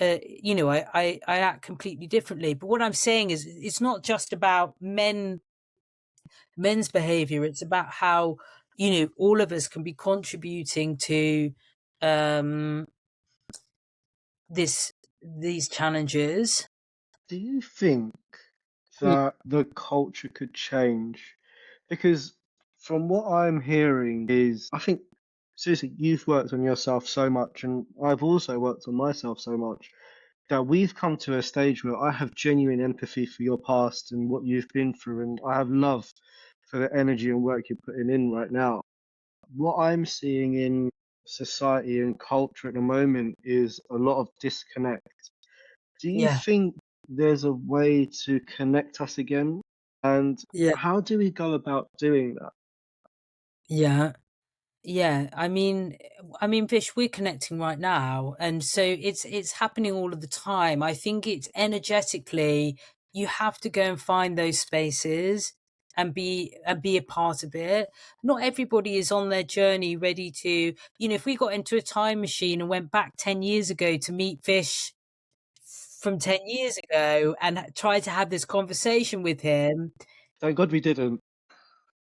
I act completely differently. But what I'm saying is, it's not just about men's behavior. It's about how, all of us can be contributing to these challenges. Do you think that the culture could change? Because from what I'm hearing is, I think, Susie, you've worked on yourself so much, and I've also worked on myself so much, that we've come to a stage where I have genuine empathy for your past and what you've been through, and I have love for the energy and work you're putting in right now. What I'm seeing in society and culture at the moment is a lot of disconnect. Do you Yeah, think there's a way to connect us again? And yeah, how do we go about doing that? yeah. Yeah, I mean, Vish, we're connecting right now, and so it's happening all of the time. I think it's energetically, you have to go and find those spaces and be a part of it. Not everybody is on their journey ready to, if we got into a time machine and went back 10 years ago to meet Vish from 10 years ago and try to have this conversation with him, Thank God we didn't.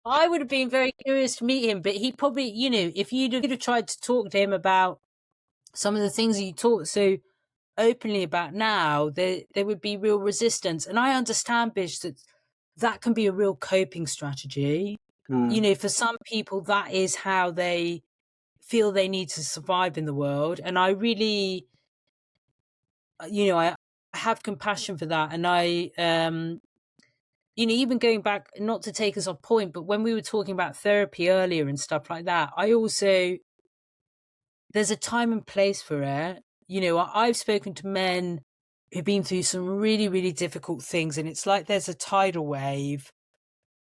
I would have been very curious to meet him, but he probably, if you'd have tried to talk to him about some of the things that you talk so openly about now, there would be real resistance. And I understand, Bish, that that can be a real coping strategy. You know, for some people, that is how they feel they need to survive in the world. And I really, I have compassion for that. And even going back, not to take us off point, but when we were talking about therapy earlier and stuff like that, there's a time and place for it. I've spoken to men who've been through some really, really difficult things, and it's like there's a tidal wave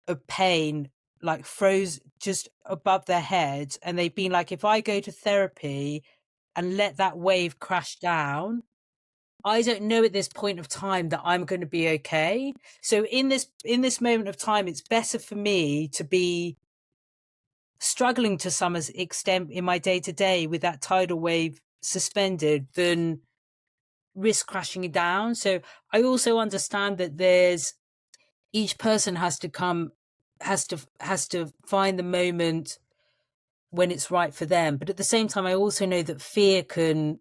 of pain like froze just above their heads, and they've been like, if I go to therapy and let that wave crash down, I don't know at this point of time that I'm going to be okay. So in this moment of time, it's better for me to be struggling to some extent in my day to day with that tidal wave suspended than risk crashing it down. So I also understand that each person has to find the moment when it's right for them. But at the same time, I also know that fear can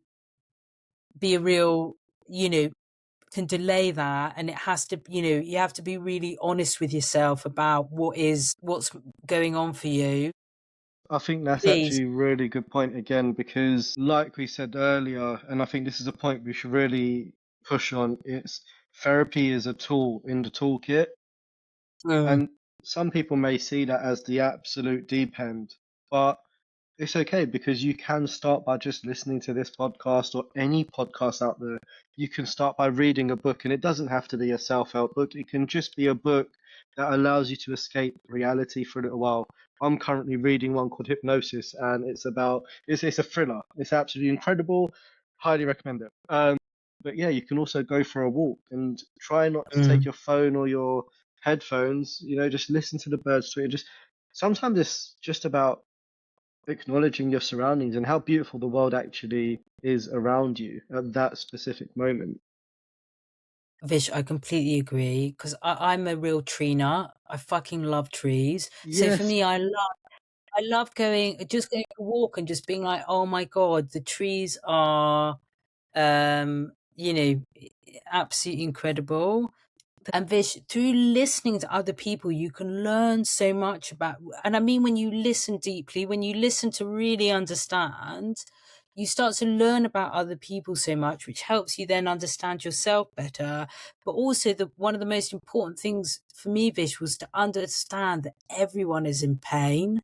be a real, can delay that. And it has to, you have to be really honest with yourself about what's going on for you. I think that's Please. actually a really good point again, because like we said earlier, and I think this is a point we should really push on, it's therapy is a tool in the toolkit. And some people may see that as the absolute deep end, but it's okay, because you can start by just listening to this podcast or any podcast out there. You can start by reading a book, and it doesn't have to be a self-help book. It can just be a book that allows you to escape reality for a little while. I'm currently reading one called Hypnosis, and it's a thriller. It's absolutely incredible. Highly recommend it. But yeah, you can also go for a walk and try not to take your phone or your headphones. Just listen to the birds tweet. Just sometimes it's just about acknowledging your surroundings and how beautiful the world actually is around you at that specific moment. Vish, I completely agree, because I'm a real tree nut. I fucking love trees. So for Yes, me, I love going for a walk and just being like, oh my God, the trees are, um, you know, absolutely incredible. And Vish, through listening to other people, you can learn so much about, and I mean, when you listen deeply, when you listen to really understand, you start to learn about other people so much, which helps you then understand yourself better. But also, one of the most important things for me, Vish, was to understand that everyone is in pain.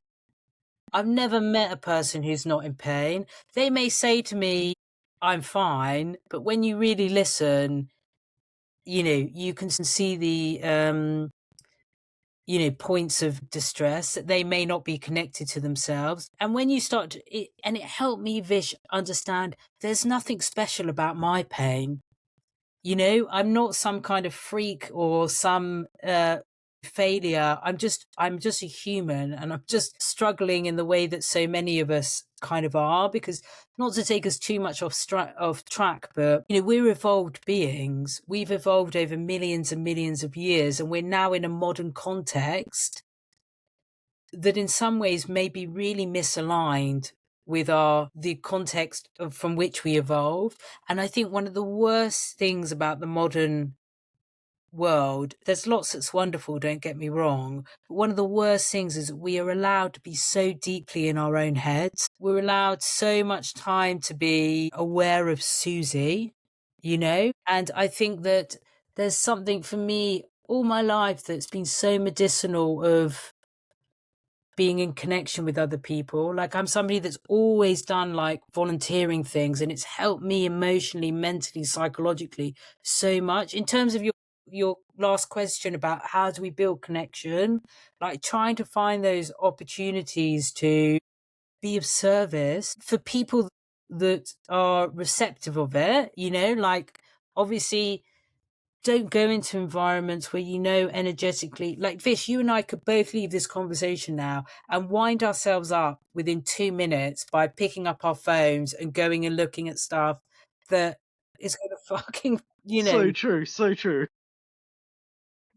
I've never met a person who's not in pain. They may say to me, I'm fine, but when you really listen, you can see the points of distress that they may not be connected to themselves. And when you start and it helped me, Vish, understand there's nothing special about my pain. I'm not some kind of freak or some failure. I'm just a human, and I'm just struggling in the way that so many of us kind of are. Because, not to take us too much off track, but we're evolved beings. We've evolved over millions and millions of years, and we're now in a modern context that in some ways may be really misaligned with the context from which we evolved. And I think one of the worst things about the modern world, there's lots that's wonderful, don't get me wrong, but one of the worst things is that we are allowed to be so deeply in our own heads. We're allowed so much time to be aware of Susie, and I think that there's something for me all my life that's been so medicinal of being in connection with other people. Like, I'm somebody that's always done like volunteering things, and it's helped me emotionally, mentally, psychologically so much. In terms of your last question about how do we build connection, like trying to find those opportunities to be of service for people that are receptive of it, like, obviously don't go into environments where energetically, like, Vish, you and I could both leave this conversation now and wind ourselves up within 2 minutes by picking up our phones and going and looking at stuff that is going to fucking, so true, so true.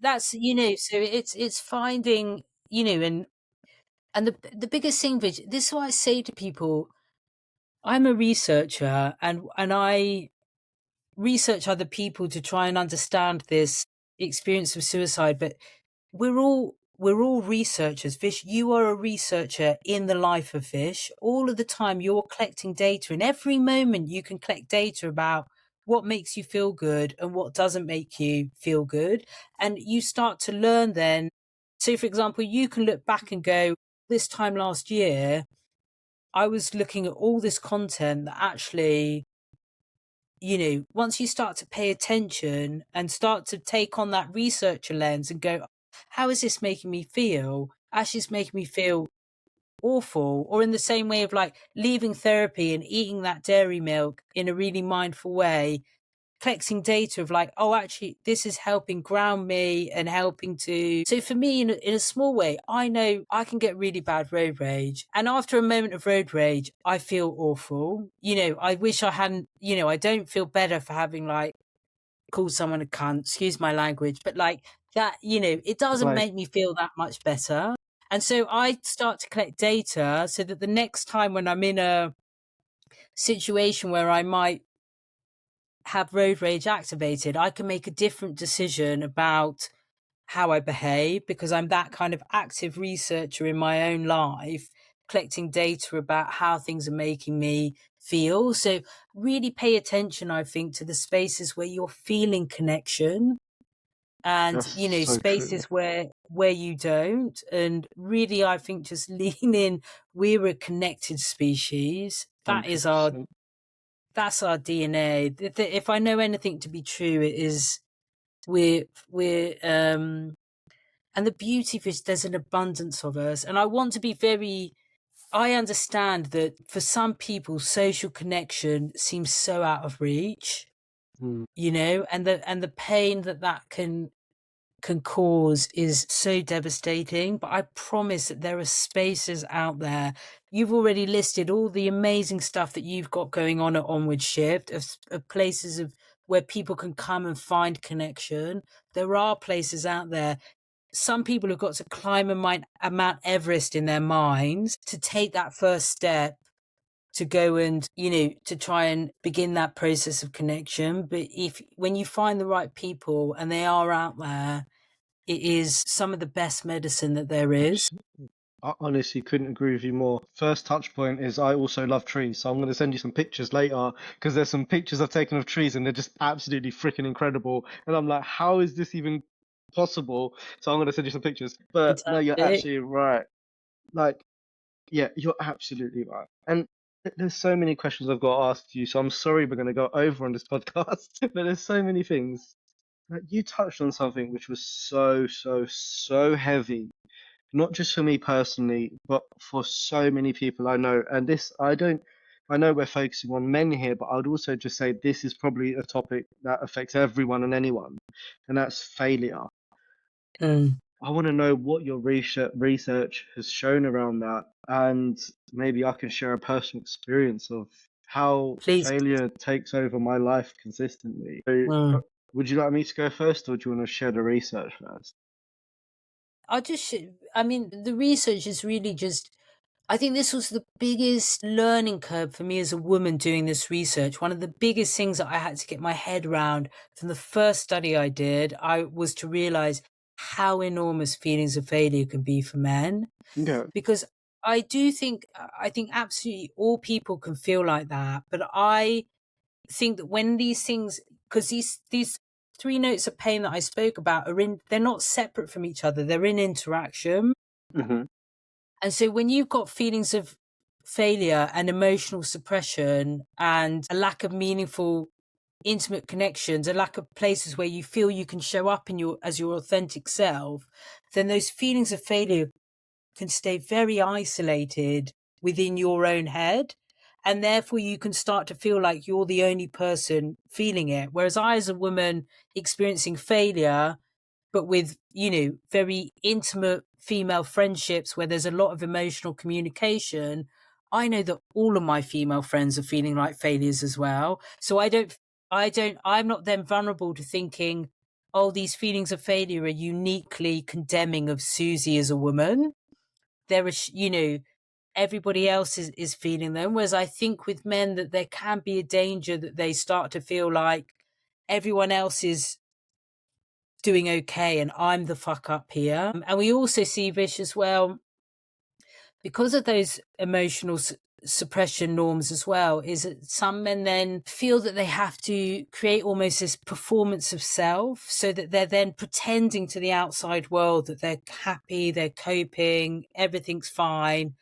that's, so it's finding, and the biggest thing, Vish, this is what I say to people. I'm a researcher, and I research other people to try and understand this experience of suicide. But we're all researchers. Vish, you are a researcher in the life of Vish. All of the time you're collecting data. In every moment you can collect data about what makes you feel good and what doesn't make you feel good. And you start to learn then. So for example, you can look back and go, this time last year, I was looking at all this content that actually, once you start to pay attention and start to take on that researcher lens and go, how is this making me feel? Actually, it's making me feel awful. Or in the same way of like leaving therapy and eating that dairy milk in a really mindful way, collecting data of like, oh, actually, this is helping ground me and helping to. So for me, in a small way, I know I can get really bad road rage. And after a moment of road rage, I feel awful. I wish I hadn't, I don't feel better for having like called someone a cunt, excuse my language, but like that, it doesn't Like, make me feel that much better. And so I start to collect data so that the next time when I'm in a situation where I might have road rage activated, I can make a different decision about how I behave because I'm that kind of active researcher in my own life, collecting data about how things are making me feel. So really pay attention, I think, to the spaces where you're feeling connection and, that's so true. spaces where you don't. And really, I think just lean in. We're a connected species. That's 100%. our DNA. If I know anything to be true, it is we're and the beauty of it is there's an abundance of us. And I understand that for some people social connection seems so out of reach, Mm. and the pain that can cause is so devastating. But I promise that there are spaces out there. You've already listed all the amazing stuff that you've got going on at Onward Shift, of places where people can come and find connection. There are places out there. Some people have got to climb a Mount Everest in their minds to take that first step to go and, to try and begin that process of connection. But when you find the right people and they are out there, it is some of the best medicine that there is. I honestly couldn't agree with you more. First touch point is I also love trees, so I'm going to send you some pictures later because there's some pictures I've taken of trees and they're just absolutely freaking incredible. And I'm like, how is this even possible? So I'm going to send you some pictures. But no, you're Fantastic. absolutely right. Like, yeah, you're absolutely right. And there's so many questions I've got to ask you, so I'm sorry we're going to go over on this podcast, but there's so many things. Like, you touched on something which was so, so, so heavy, not just for me personally, but for so many people I know. And this, I know we're focusing on men here, but I would also just say this is probably a topic that affects everyone and anyone, and that's failure. Mm, I want to know what your research has shown around that, and maybe I can share a personal experience of how please. failure takes over my life consistently. So, Mm. would you like me to go first, or do you want to share the research first? I mean, the research is really just, I think this was the biggest learning curve for me as a woman doing this research. One of the biggest things that I had to get my head around from the first study I did, I was to realize how enormous feelings of failure can be for men. Yeah. Because I think absolutely all people can feel like that. But I think that when these things, because these three notes of pain that I spoke about they're not separate from each other, they're in interaction. Hmm. And so when you've got feelings of failure and emotional suppression and a lack of meaningful intimate connections, a lack of places where you feel you can show up as your authentic self, then those feelings of failure can stay very isolated within your own head. And therefore, you can start to feel like you're the only person feeling it. Whereas I, as a woman experiencing failure, but with, very intimate female friendships where there's a lot of emotional communication, I know that all of my female friends are feeling like failures as well. So I'm not then vulnerable to thinking, oh, these feelings of failure are uniquely condemning of Susie as a woman. There is, everybody else is feeling them. Whereas I think with men that there can be a danger that they start to feel like everyone else is doing okay and I'm the fuck up here. And we also see, Vish, as well, because of those emotional suppression norms as well, is that some men then feel that they have to create almost this performance of self, so that they're then pretending to the outside world that they're happy, they're coping, everything's fine.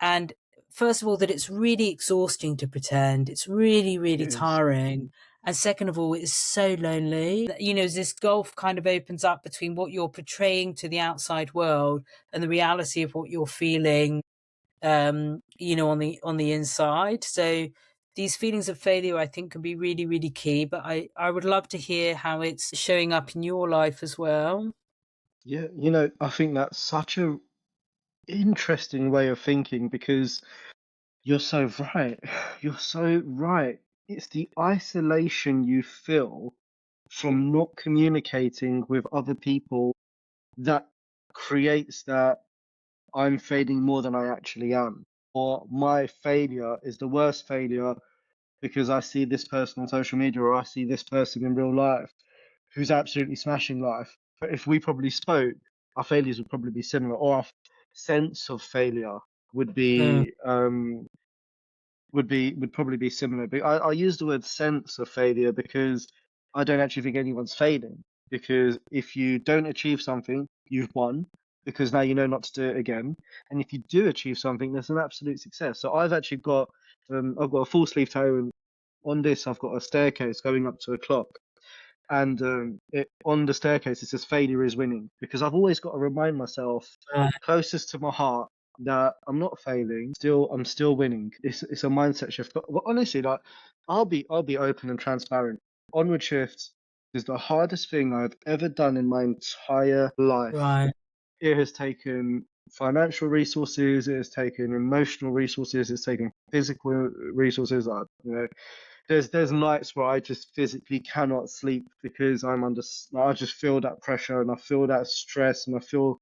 And first of all, that it's really exhausting to pretend. It's really, really It is. tiring. And second of all, it's so lonely. You know, this gulf kind of opens up between what you're portraying to the outside world and the reality of what you're feeling, you know, on the inside. So these feelings of failure, I think, can be really, really key. But I would love to hear how it's showing up in your life as well. Yeah, I think that's such a interesting way of thinking because you're so right. You're so right. It's the isolation you feel from not communicating with other people that creates that I'm failing more than I actually am. Or my failure is the worst failure because I see this person on social media or I see this person in real life who's absolutely smashing life. But if we probably spoke, our failures would probably be similar, or our sense of failure would Mm, be would probably be similar. But I use the word sense of failure because I don't actually think anyone's failing. Because if you don't achieve something, you've won. Because now you know not to do it again. And if you do achieve something, that's an absolute success. So I've got a full sleeve toe, and on this I've got a staircase going up to a clock. And on the staircase it says failure is winning because I've always got to remind myself right, closest to my heart that I'm not failing. I'm still winning. It's a mindset shift. But honestly, like I'll be open and transparent. Onward Shift is the hardest thing I've ever done in my entire life. right. It has taken financial resources, it has taken emotional resources, it's taken physical resources. There's nights where I just physically cannot sleep because I just feel that pressure and I feel that stress and I feel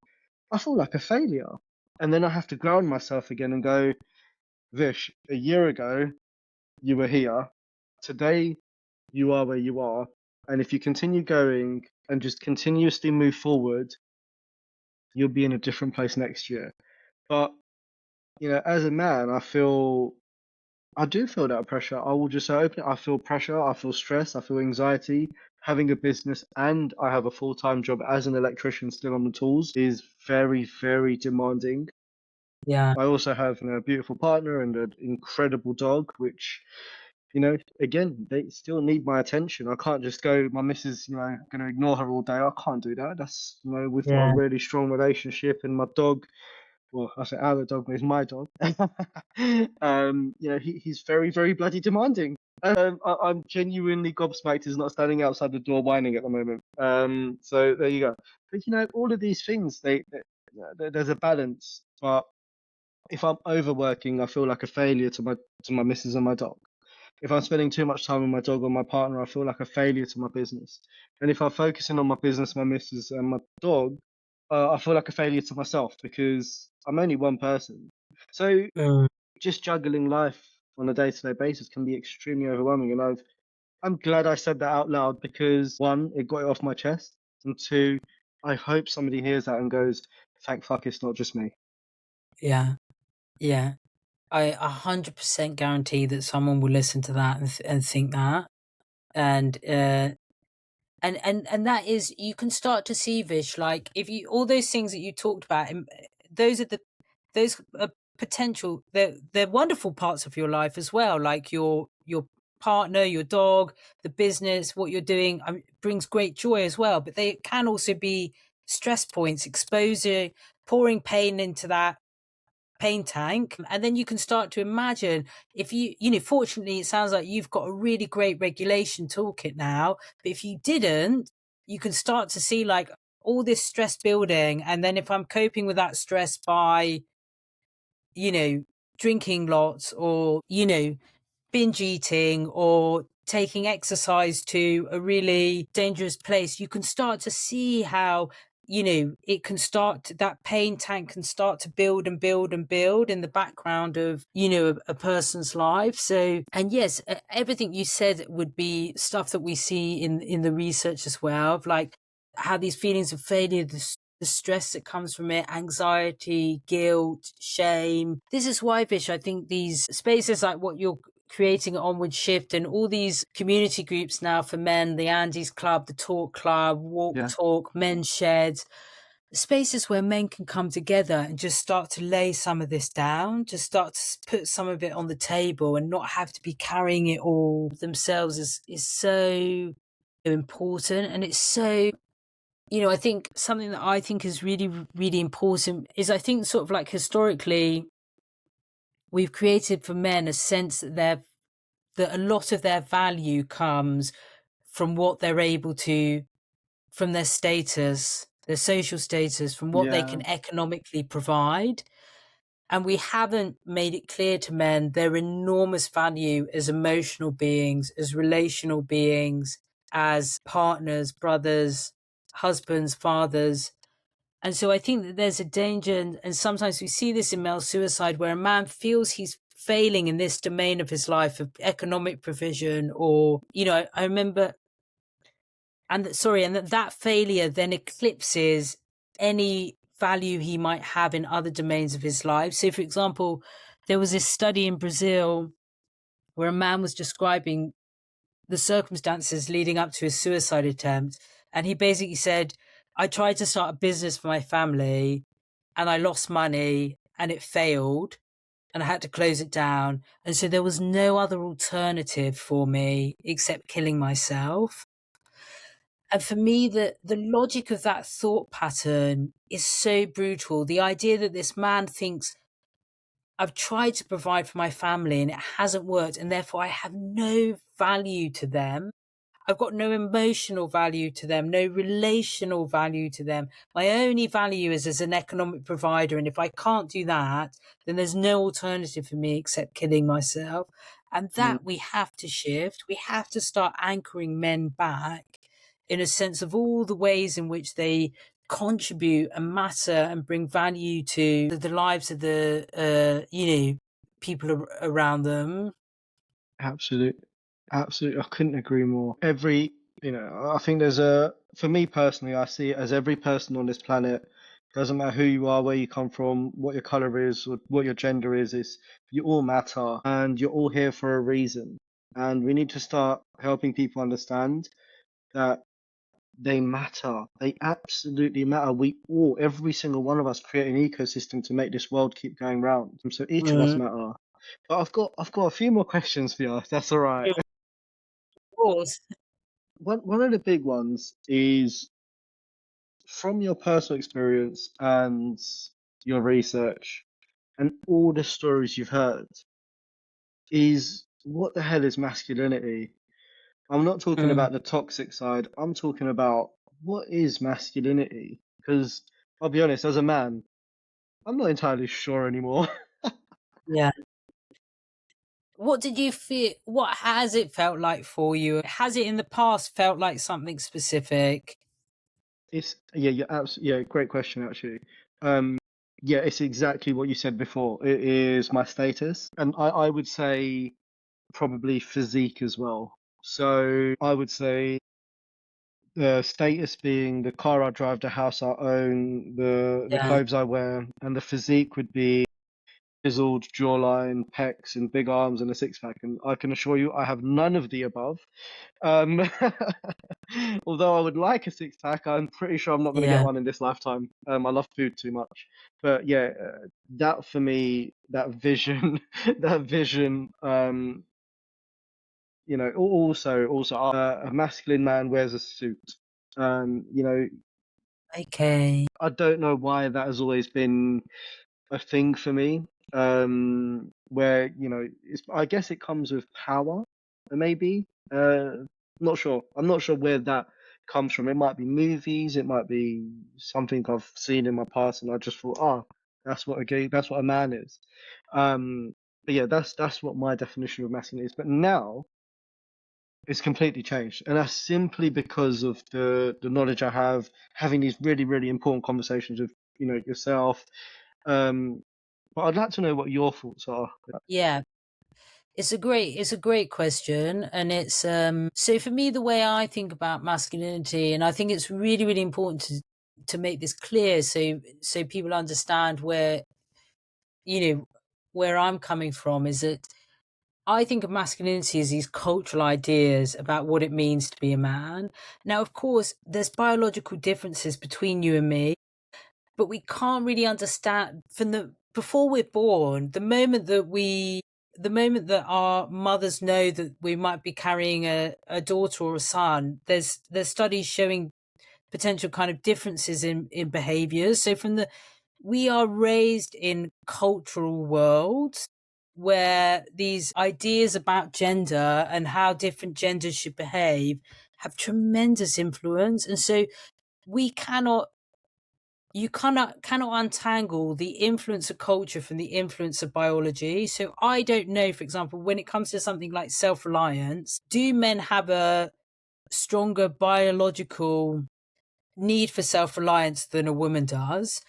like a failure. And then I have to ground myself again and go, Vish, a year ago you were here. Today you are where you are. And if you continue going and just continuously move forward, you'll be in a different place next year. But, as a man, I do feel that pressure. I will just open it. I feel pressure. I feel stress. I feel anxiety. Having a business and I have a full-time job as an electrician still on the tools is very, very demanding. Yeah, I also have a beautiful partner and an incredible dog, which, again, they still need my attention. I can't just go, my missus, going to ignore her all day. I can't do that. We've got a yeah, really strong relationship, and my dog, well, I say our dog, but he's my dog. He's very, very bloody demanding. I'm genuinely gobsmacked he's not standing outside the door whining at the moment. So there you go. But all of these things, there's a balance. But if I'm overworking, I feel like a failure to my missus and my dog. If I'm spending too much time with my dog or my partner, I feel like a failure to my business. And if I'm focusing on my business, my missus, and my dog, I feel like a failure to myself because I'm only one person. So mm, just juggling life on a day-to-day basis can be extremely overwhelming. And I'm glad I said that out loud because one, it got it off my chest, and two, I hope somebody hears that and goes, "Thank fuck, it's not just me." yeah, yeah. I 100% guarantee that someone will listen to that and think that. And and that is, you can start to see, Vish, like, if you, all those things that you talked about, those are those are potential, they're wonderful parts of your life as well, like your partner, your dog, the business, what you're doing, brings great joy as well, but they can also be stress points, exposure, pouring pain into that pain tank. And then you can start to imagine, if fortunately it sounds like you've got a really great regulation toolkit now, but if you didn't, you can start to see like all this stress building. And then if I'm coping with that stress by, drinking lots, or, binge eating, or taking exercise to a really dangerous place, you can start to see how, it can that pain tank can start to build and build and build in the background of, a person's life. So, and yes, everything you said would be stuff that we see in the research as well, of like how these feelings of failure, the stress that comes from it, anxiety, guilt, shame. This is why, Vish, I think these spaces like what you're creating at Onward Shift and all these community groups now for men, the Andy's Club, the Talk Club, Walk Yeah, Talk, Men's Sheds, spaces where men can come together and just start to lay some of this down, just start to put some of it on the table and not have to be carrying it all themselves is so important. And it's so, I think something that I think is really, really important is I think sort of like historically, we've created for men a sense that that a lot of their value comes from what they're able to, from their status, their social status, from what they yeah, can economically provide. And we haven't made it clear to men their enormous value as emotional beings, as relational beings, as partners, brothers, husbands, fathers. And so I think that there's a danger, and sometimes we see this in male suicide, where a man feels he's failing in this domain of his life of economic provision, or, I remember, and that failure then eclipses any value he might have in other domains of his life. So, for example, there was this study in Brazil where a man was describing the circumstances leading up to his suicide attempt. And he basically said, I tried to start a business for my family and I lost money and it failed and I had to close it down. And so there was no other alternative for me except killing myself. And for me, the logic of that thought pattern is so brutal. The idea that this man thinks, I've tried to provide for my family and it hasn't worked, and therefore I have no value to them. I've got no emotional value to them, no relational value to them. My only value is as an economic provider. And if I can't do that, then there's no alternative for me except killing myself. And mm, that we have to shift. We have to start anchoring men back in a sense of all the ways in which they contribute and matter and bring value to the lives of the, people around them. absolutely, absolutely. I couldn't agree more. I think for me personally, I see it as every person on this planet, doesn't matter who you are, where you come from, what your color is, or what your gender is you all matter and you're all here for a reason. And we need to start helping people understand that they matter. They absolutely matter. We all, every single one of us, create an ecosystem to make this world keep going round. So each of us Mm. matter. But I've got a few more questions for you, if that's all right. Of course. One of the big ones is from your personal experience and your research and all the stories you've heard, is what the hell is masculinity? I'm not talking Mm. about the toxic side. I'm talking about what is masculinity? Because I'll be honest, as a man, I'm not entirely sure anymore. Yeah. What did you feel? What has it felt like for you? Has it in the past felt like something specific? Yeah, great question actually. Um, yeah, it's exactly what you said before. It is my status, and I would say probably physique as well. So I would say the status being the car I drive, the house I own, the Yeah. clothes I wear, and the physique would be chiseled jawline, pecs, and big arms and a six pack. And I can assure you, I have none of the above. Um, although I would like a six pack, I'm pretty sure I'm not going to get Yeah. one in this lifetime. I love food too much. But yeah, that for me, that vision, that vision. Also, a masculine man wears a suit. You know, Okay. I don't know why that has always been a thing for me. Where I guess it comes with power, maybe. Not sure. I'm not sure where that comes from. It might be movies. It might be something I've seen in my past, and I just thought, oh, that's what a man is. But yeah, that's what my definition of masculine is. But now it's completely changed, and that's simply because of the knowledge I have, having these really, really important conversations with yourself. But I'd like to know what your thoughts are. Yeah. It's a great question, and it's so for me, the way I think about masculinity, and I think it's really, really important to make this clear, so people understand where where I'm coming from, is that I think of masculinity as these cultural ideas about what it means to be a man. Now, of course, there's biological differences between you and me, but we can't really understand from the before we're born, the moment that our mothers know that we might be carrying a daughter or a son, there's studies showing potential kind of differences in behaviors. So we are raised in cultural worlds where these ideas about gender and how different genders should behave have tremendous influence. And so we cannot untangle the influence of culture from the influence of biology. So I don't know, for example, when it comes to something like self-reliance, do men have a stronger biological need for self-reliance than a woman does?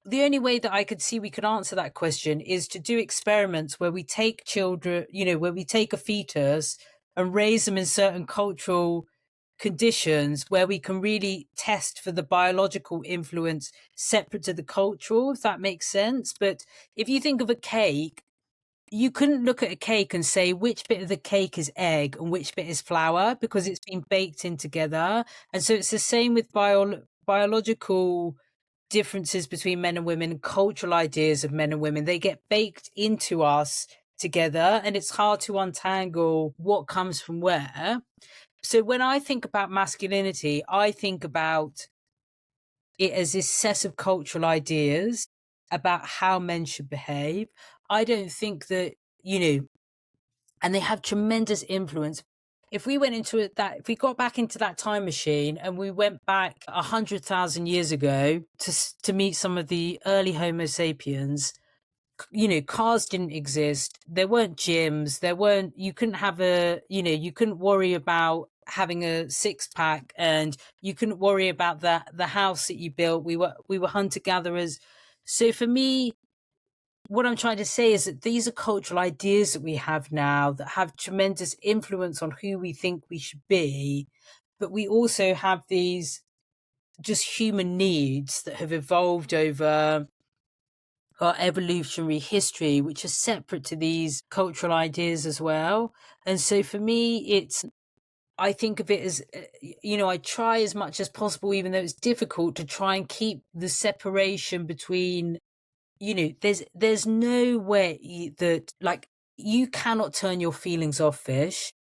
The only way that I could see we could answer that question is to do experiments where we take children, where we take a fetus and raise them in certain cultural conditions where we can really test for the biological influence separate to the cultural, if that makes sense. But if you think of a cake, you couldn't look at a cake and say which bit of the cake is egg and which bit is flour because it's been baked in together. And so it's the same with biological differences between men and women, cultural ideas of men and women. They get baked into us together, and it's hard to untangle what comes from where. So when I think about masculinity, I think about it as this set of cultural ideas about how men should behave. I don't think that, and they have tremendous influence. If we went into if we got back into that time machine and we went back 100,000 years ago to meet some of the early Homo sapiens, cars didn't exist. There weren't gyms. You couldn't you couldn't worry about having a six pack, and you couldn't worry about the house that you built. We were hunter gatherers. So for me, what I'm trying to say is that these are cultural ideas that we have now that have tremendous influence on who we think we should be. But we also have these just human needs that have evolved over our evolutionary history, which are separate to these cultural ideas as well. And so for me, I think of it as, I try as much as possible, even though it's difficult, to try and keep the separation between, there's no way that, like, you cannot turn your feelings off, Fish.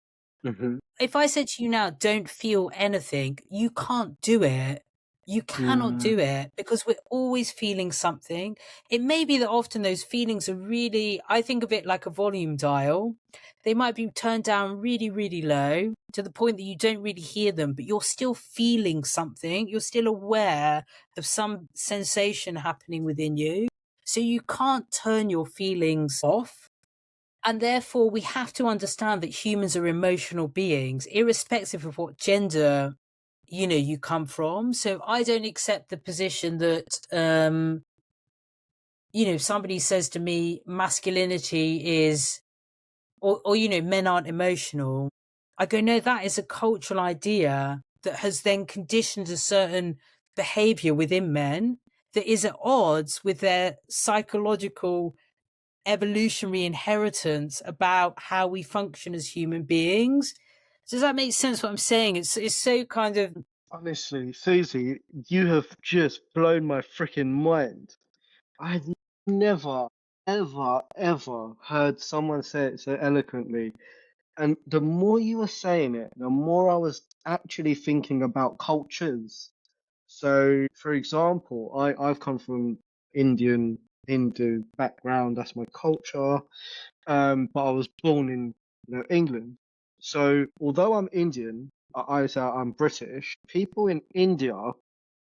Hmm. If I said to you now, don't feel anything, you can't do it. You cannot Mm. do it because we're always feeling something. It may be that often those feelings are really, I think of it like a volume dial. They might be turned down really, really low to the point that you don't really hear them, but you're still feeling something. You're still aware of some sensation happening within you. So you can't turn your feelings off. And therefore, we have to understand that humans are emotional beings, irrespective of what gender, you come from. So I don't accept the position that, somebody says to me, masculinity is, or men aren't emotional. I go, no, that is a cultural idea that has then conditioned a certain behavior within men that is at odds with their psychological evolutionary inheritance about how we function as human beings. Does that make sense what I'm saying? It's so kind of. Honestly, Susie, you have just blown my freaking mind. I had never, ever, ever heard someone say it so eloquently. And the more you were saying it, the more I was actually thinking about cultures. So, for example, I've come from Indian, Hindu background. That's my culture. But I was born in, England. So, although I'm Indian, I say I'm British. People in India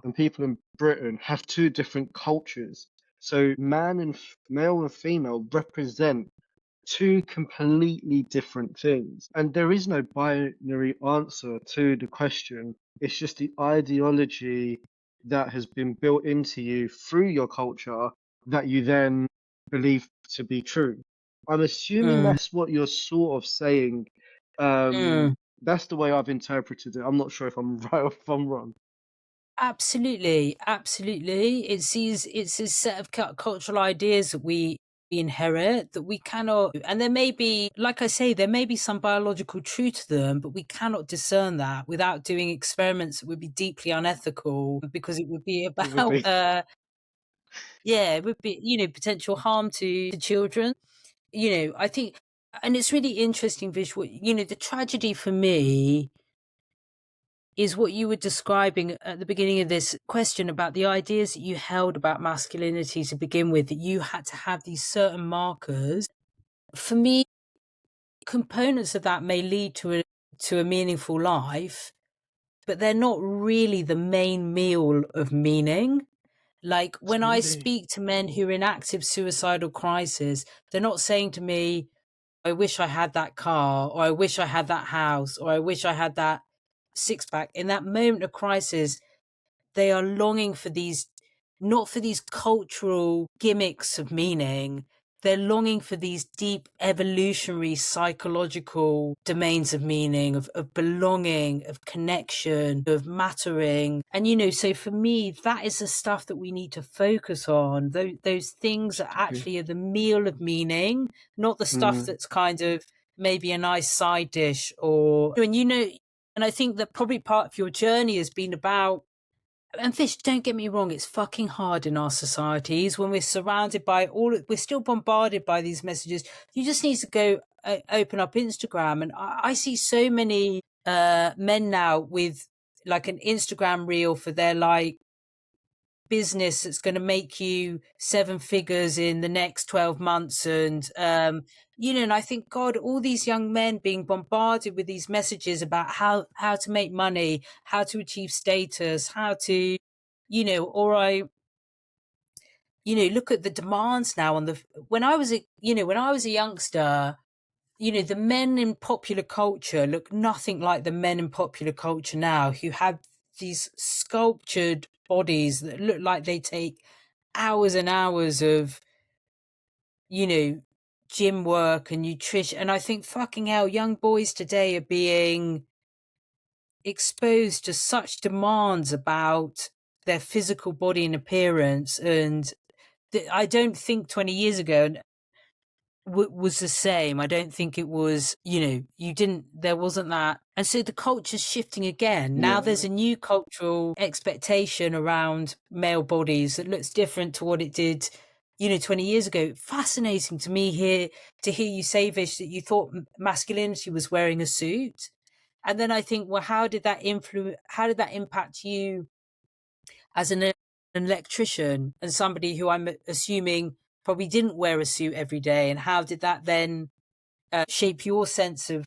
and people in Britain have two different cultures. So, male and female represent two completely different things. And there is no binary answer to the question. It's just the ideology that has been built into you through your culture that you then believe to be true. I'm assuming mm, that's what you're sort of saying. mm. That's the way I've interpreted it. I'm not sure if I'm right or if I'm wrong. Absolutely, absolutely. It's a set of cultural ideas that we inherit that we cannot, and there may be, like I say, there may be some biological truth to them, but we cannot discern that without doing experiments that would be deeply unethical because it would be It would about, be. yeah, it would be, potential harm to children. I think, and it's really interesting, visual. The tragedy for me is what you were describing at the beginning of this question about the ideas that you held about masculinity to begin with, that you had to have these certain markers. For me, components of that may lead to a meaningful life, but they're not really the main meal of meaning. Like when I Absolutely. speak to men who are in active suicidal crisis, they're not saying to me, I wish I had that car, or I wish I had that house, or I wish I had that six pack. In that moment of crisis, they are longing for these, not for these cultural gimmicks of meaning. They're longing for these deep evolutionary psychological domains of meaning, of belonging, of connection, of mattering. And, so for me, that is the stuff that we need to focus on. Those things that Absolutely. actually are the meal of meaning, not the stuff Mm, that's kind of maybe a nice side dish and I think that probably part of your journey has been about, and Fish, don't get me wrong, it's fucking hard in our societies when we're surrounded by we're still bombarded by these messages. You just need to go open up Instagram, and I see so many men now with like an Instagram reel for their like business that's going to make you seven figures in the next 12 months. And and I think, God, all these young men being bombarded with these messages about how to make money, how to achieve status, how to, or look at the demands now on when I was a youngster, the men in popular culture look nothing like the men in popular culture now who have these sculptured bodies that look like they take hours and hours of, gym work and nutrition. And I think, fucking hell, young boys today are being exposed to such demands about their physical body and appearance. And I don't think 20 years ago, was the same. I don't think it was, there wasn't that. And so the culture's shifting again. Now there's yeah. a new cultural expectation around male bodies that looks different to what it did, 20 years ago. Fascinating to me here to hear you say, Vish, that you thought masculinity was wearing a suit. And then I think, well, how did that impact you as an electrician and somebody who I'm assuming probably didn't wear a suit every day? And how did that then shape your sense of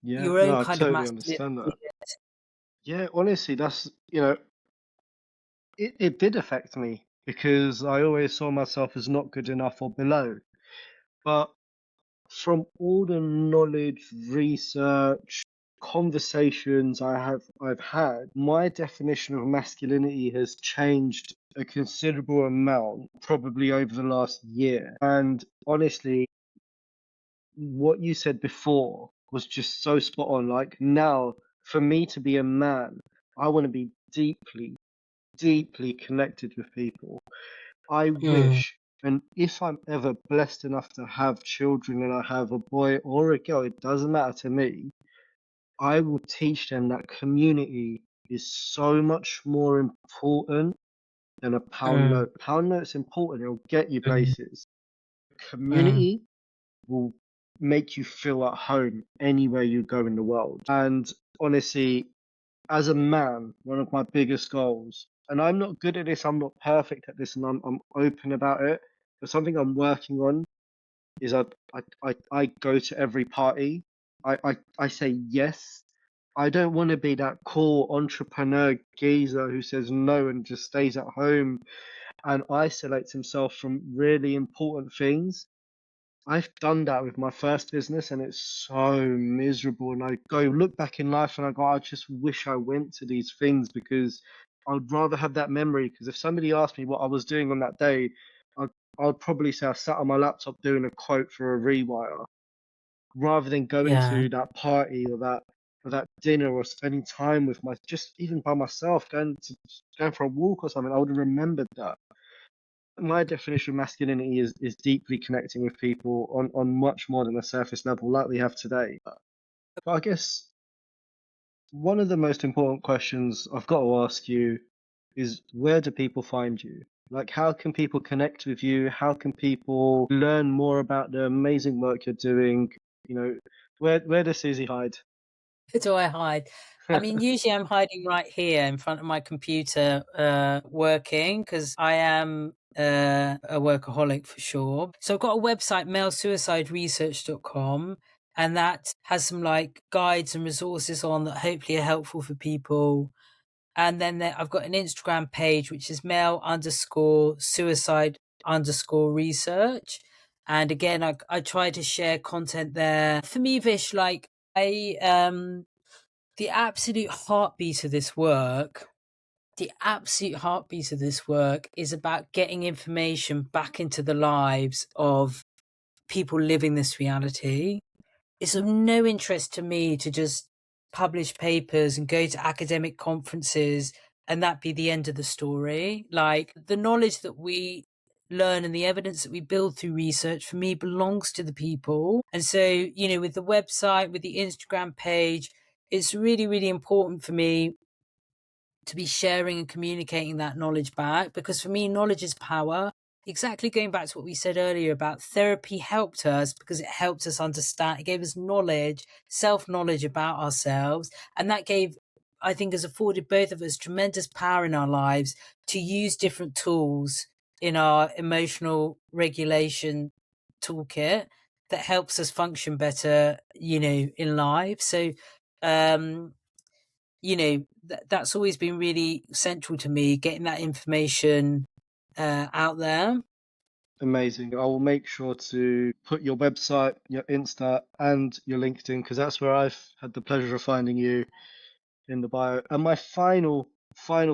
Yeah. your No, own I kind of totally understand masculinity? that. Yeah, honestly, it did affect me because I always saw myself as not good enough or below. But from all the knowledge, research, conversations I've had, my definition of masculinity has changed a considerable amount, probably over the last year. And honestly, what you said before was just so spot on. Like now, for me to be a man, I want to be deeply, deeply connected with people. I Mm, wish, and if I'm ever blessed enough to have children and I have a boy or a girl, it doesn't matter to me. I will teach them that community is so much more important than a pound mm, note. Pound note's important, it'll get you mm, places. mm, Community will make you feel at home anywhere you go in the world. And honestly, as a man, one of my biggest goals, and I'm not good at this, I'm not perfect at this, and I'm open about it, but something I'm working on is I go to every party. I say yes. I don't want to be that cool entrepreneur geezer who says no and just stays at home and isolates himself from really important things. I've done that with my first business and it's so miserable. And I go look back in life and I go, I just wish I went to these things because I'd rather have that memory. Because if somebody asked me what I was doing on that day, I'd I'd probably say I sat on my laptop doing a quote for a rewire rather than going Yeah. to that party or that dinner or spending time with just even by myself, going for a walk or something. I would have remembered that. My definition of masculinity is deeply connecting with people on much more than a surface level like we have today. But I guess one of the most important questions I've got to ask you is, where do people find you? Like, how can people connect with you? How can people learn more about the amazing work you're doing? You know, where does Susie hide? Where do I hide? I mean, usually I'm hiding right here in front of my computer, working, because I am a workaholic for sure. So I've got a website, malesuicideresearch.com, and that has some like guides and resources on that hopefully are helpful for people. And then I've got an Instagram page, which is male_suicide_research. And again, I try to share content there. For me, Vish, like the absolute heartbeat of this work, is about getting information back into the lives of people living this reality. It's of no interest to me to just publish papers and go to academic conferences and that be the end of the story. Like, the knowledge that we learn and the evidence that we build through research, for me, belongs to the people. And so, with the website, with the Instagram page, it's really, really important for me to be sharing and communicating that knowledge back, because for me, knowledge is power. Exactly, going back to what we said earlier about therapy helped us because it helped us understand. It gave us knowledge, self-knowledge about ourselves. And that I think, has afforded both of us tremendous power in our lives to use different tools in our emotional regulation toolkit that helps us function better, in life. So, that's always been really central to me, getting that information out there. Amazing. I will make sure to put your website, your Insta, and your LinkedIn, because that's where I've had the pleasure of finding you, in the bio. And my final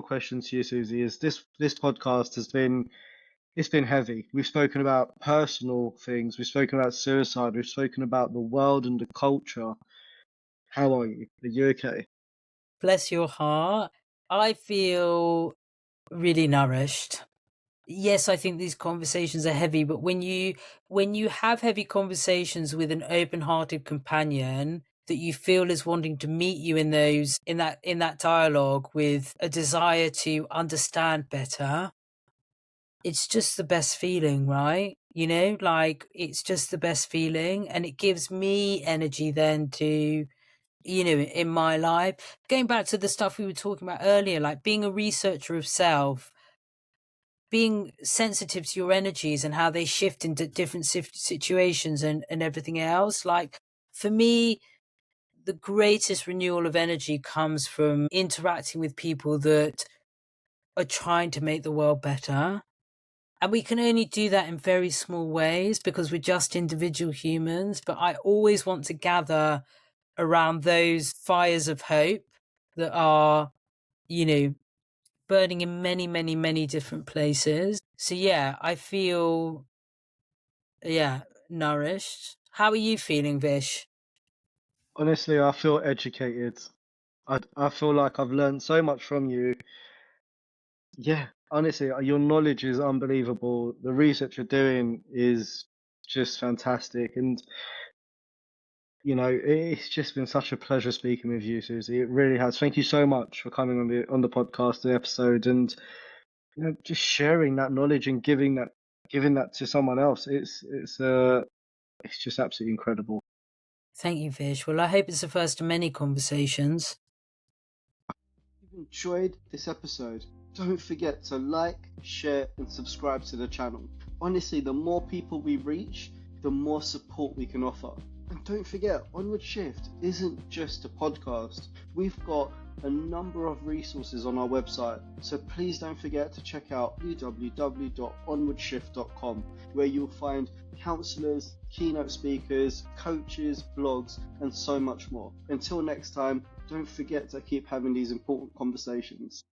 question to you, Susie, is this podcast it's been heavy. We've spoken about personal things, we've spoken about suicide, we've spoken about the world and the culture. How are you? Are you okay? Bless your heart. I feel really nourished. Yes, I think these conversations are heavy, but when you have heavy conversations with an open-hearted companion that you feel is wanting to meet you in that dialogue with a desire to understand better, it's just the best feeling, right? Like, it's just the best feeling, and it gives me energy then to, in my life. Going back to the stuff we were talking about earlier, like being a researcher of self, being sensitive to your energies and how they shift into different situations and everything else. Like, for me, the greatest renewal of energy comes from interacting with people that are trying to make the world better. And we can only do that in very small ways because we're just individual humans. But I always want to gather around those fires of hope that are, burning in many, many, many different places. So yeah, I feel, nourished. How are you feeling, Vish? Honestly, I feel educated. I feel like I've learned so much from you. Yeah, honestly, your knowledge is unbelievable. The research you're doing is just fantastic. And, it's just been such a pleasure speaking with you, Susie. It really has. Thank you so much for coming on the podcast, the episode, and, just sharing that knowledge and giving that to someone else. It's just absolutely incredible. Thank you, Vish. Well, I hope it's the first of many conversations. If you enjoyed this episode, don't forget to like, share, and subscribe to the channel. Honestly, the more people we reach, the more support we can offer. And don't forget, Onward Shift isn't just a podcast. We've got a number of resources on our website, so please don't forget to check out www.onwardshift.com, where you'll find counselors, keynote speakers, coaches, blogs, and so much more. Until next time, don't forget to keep having these important conversations.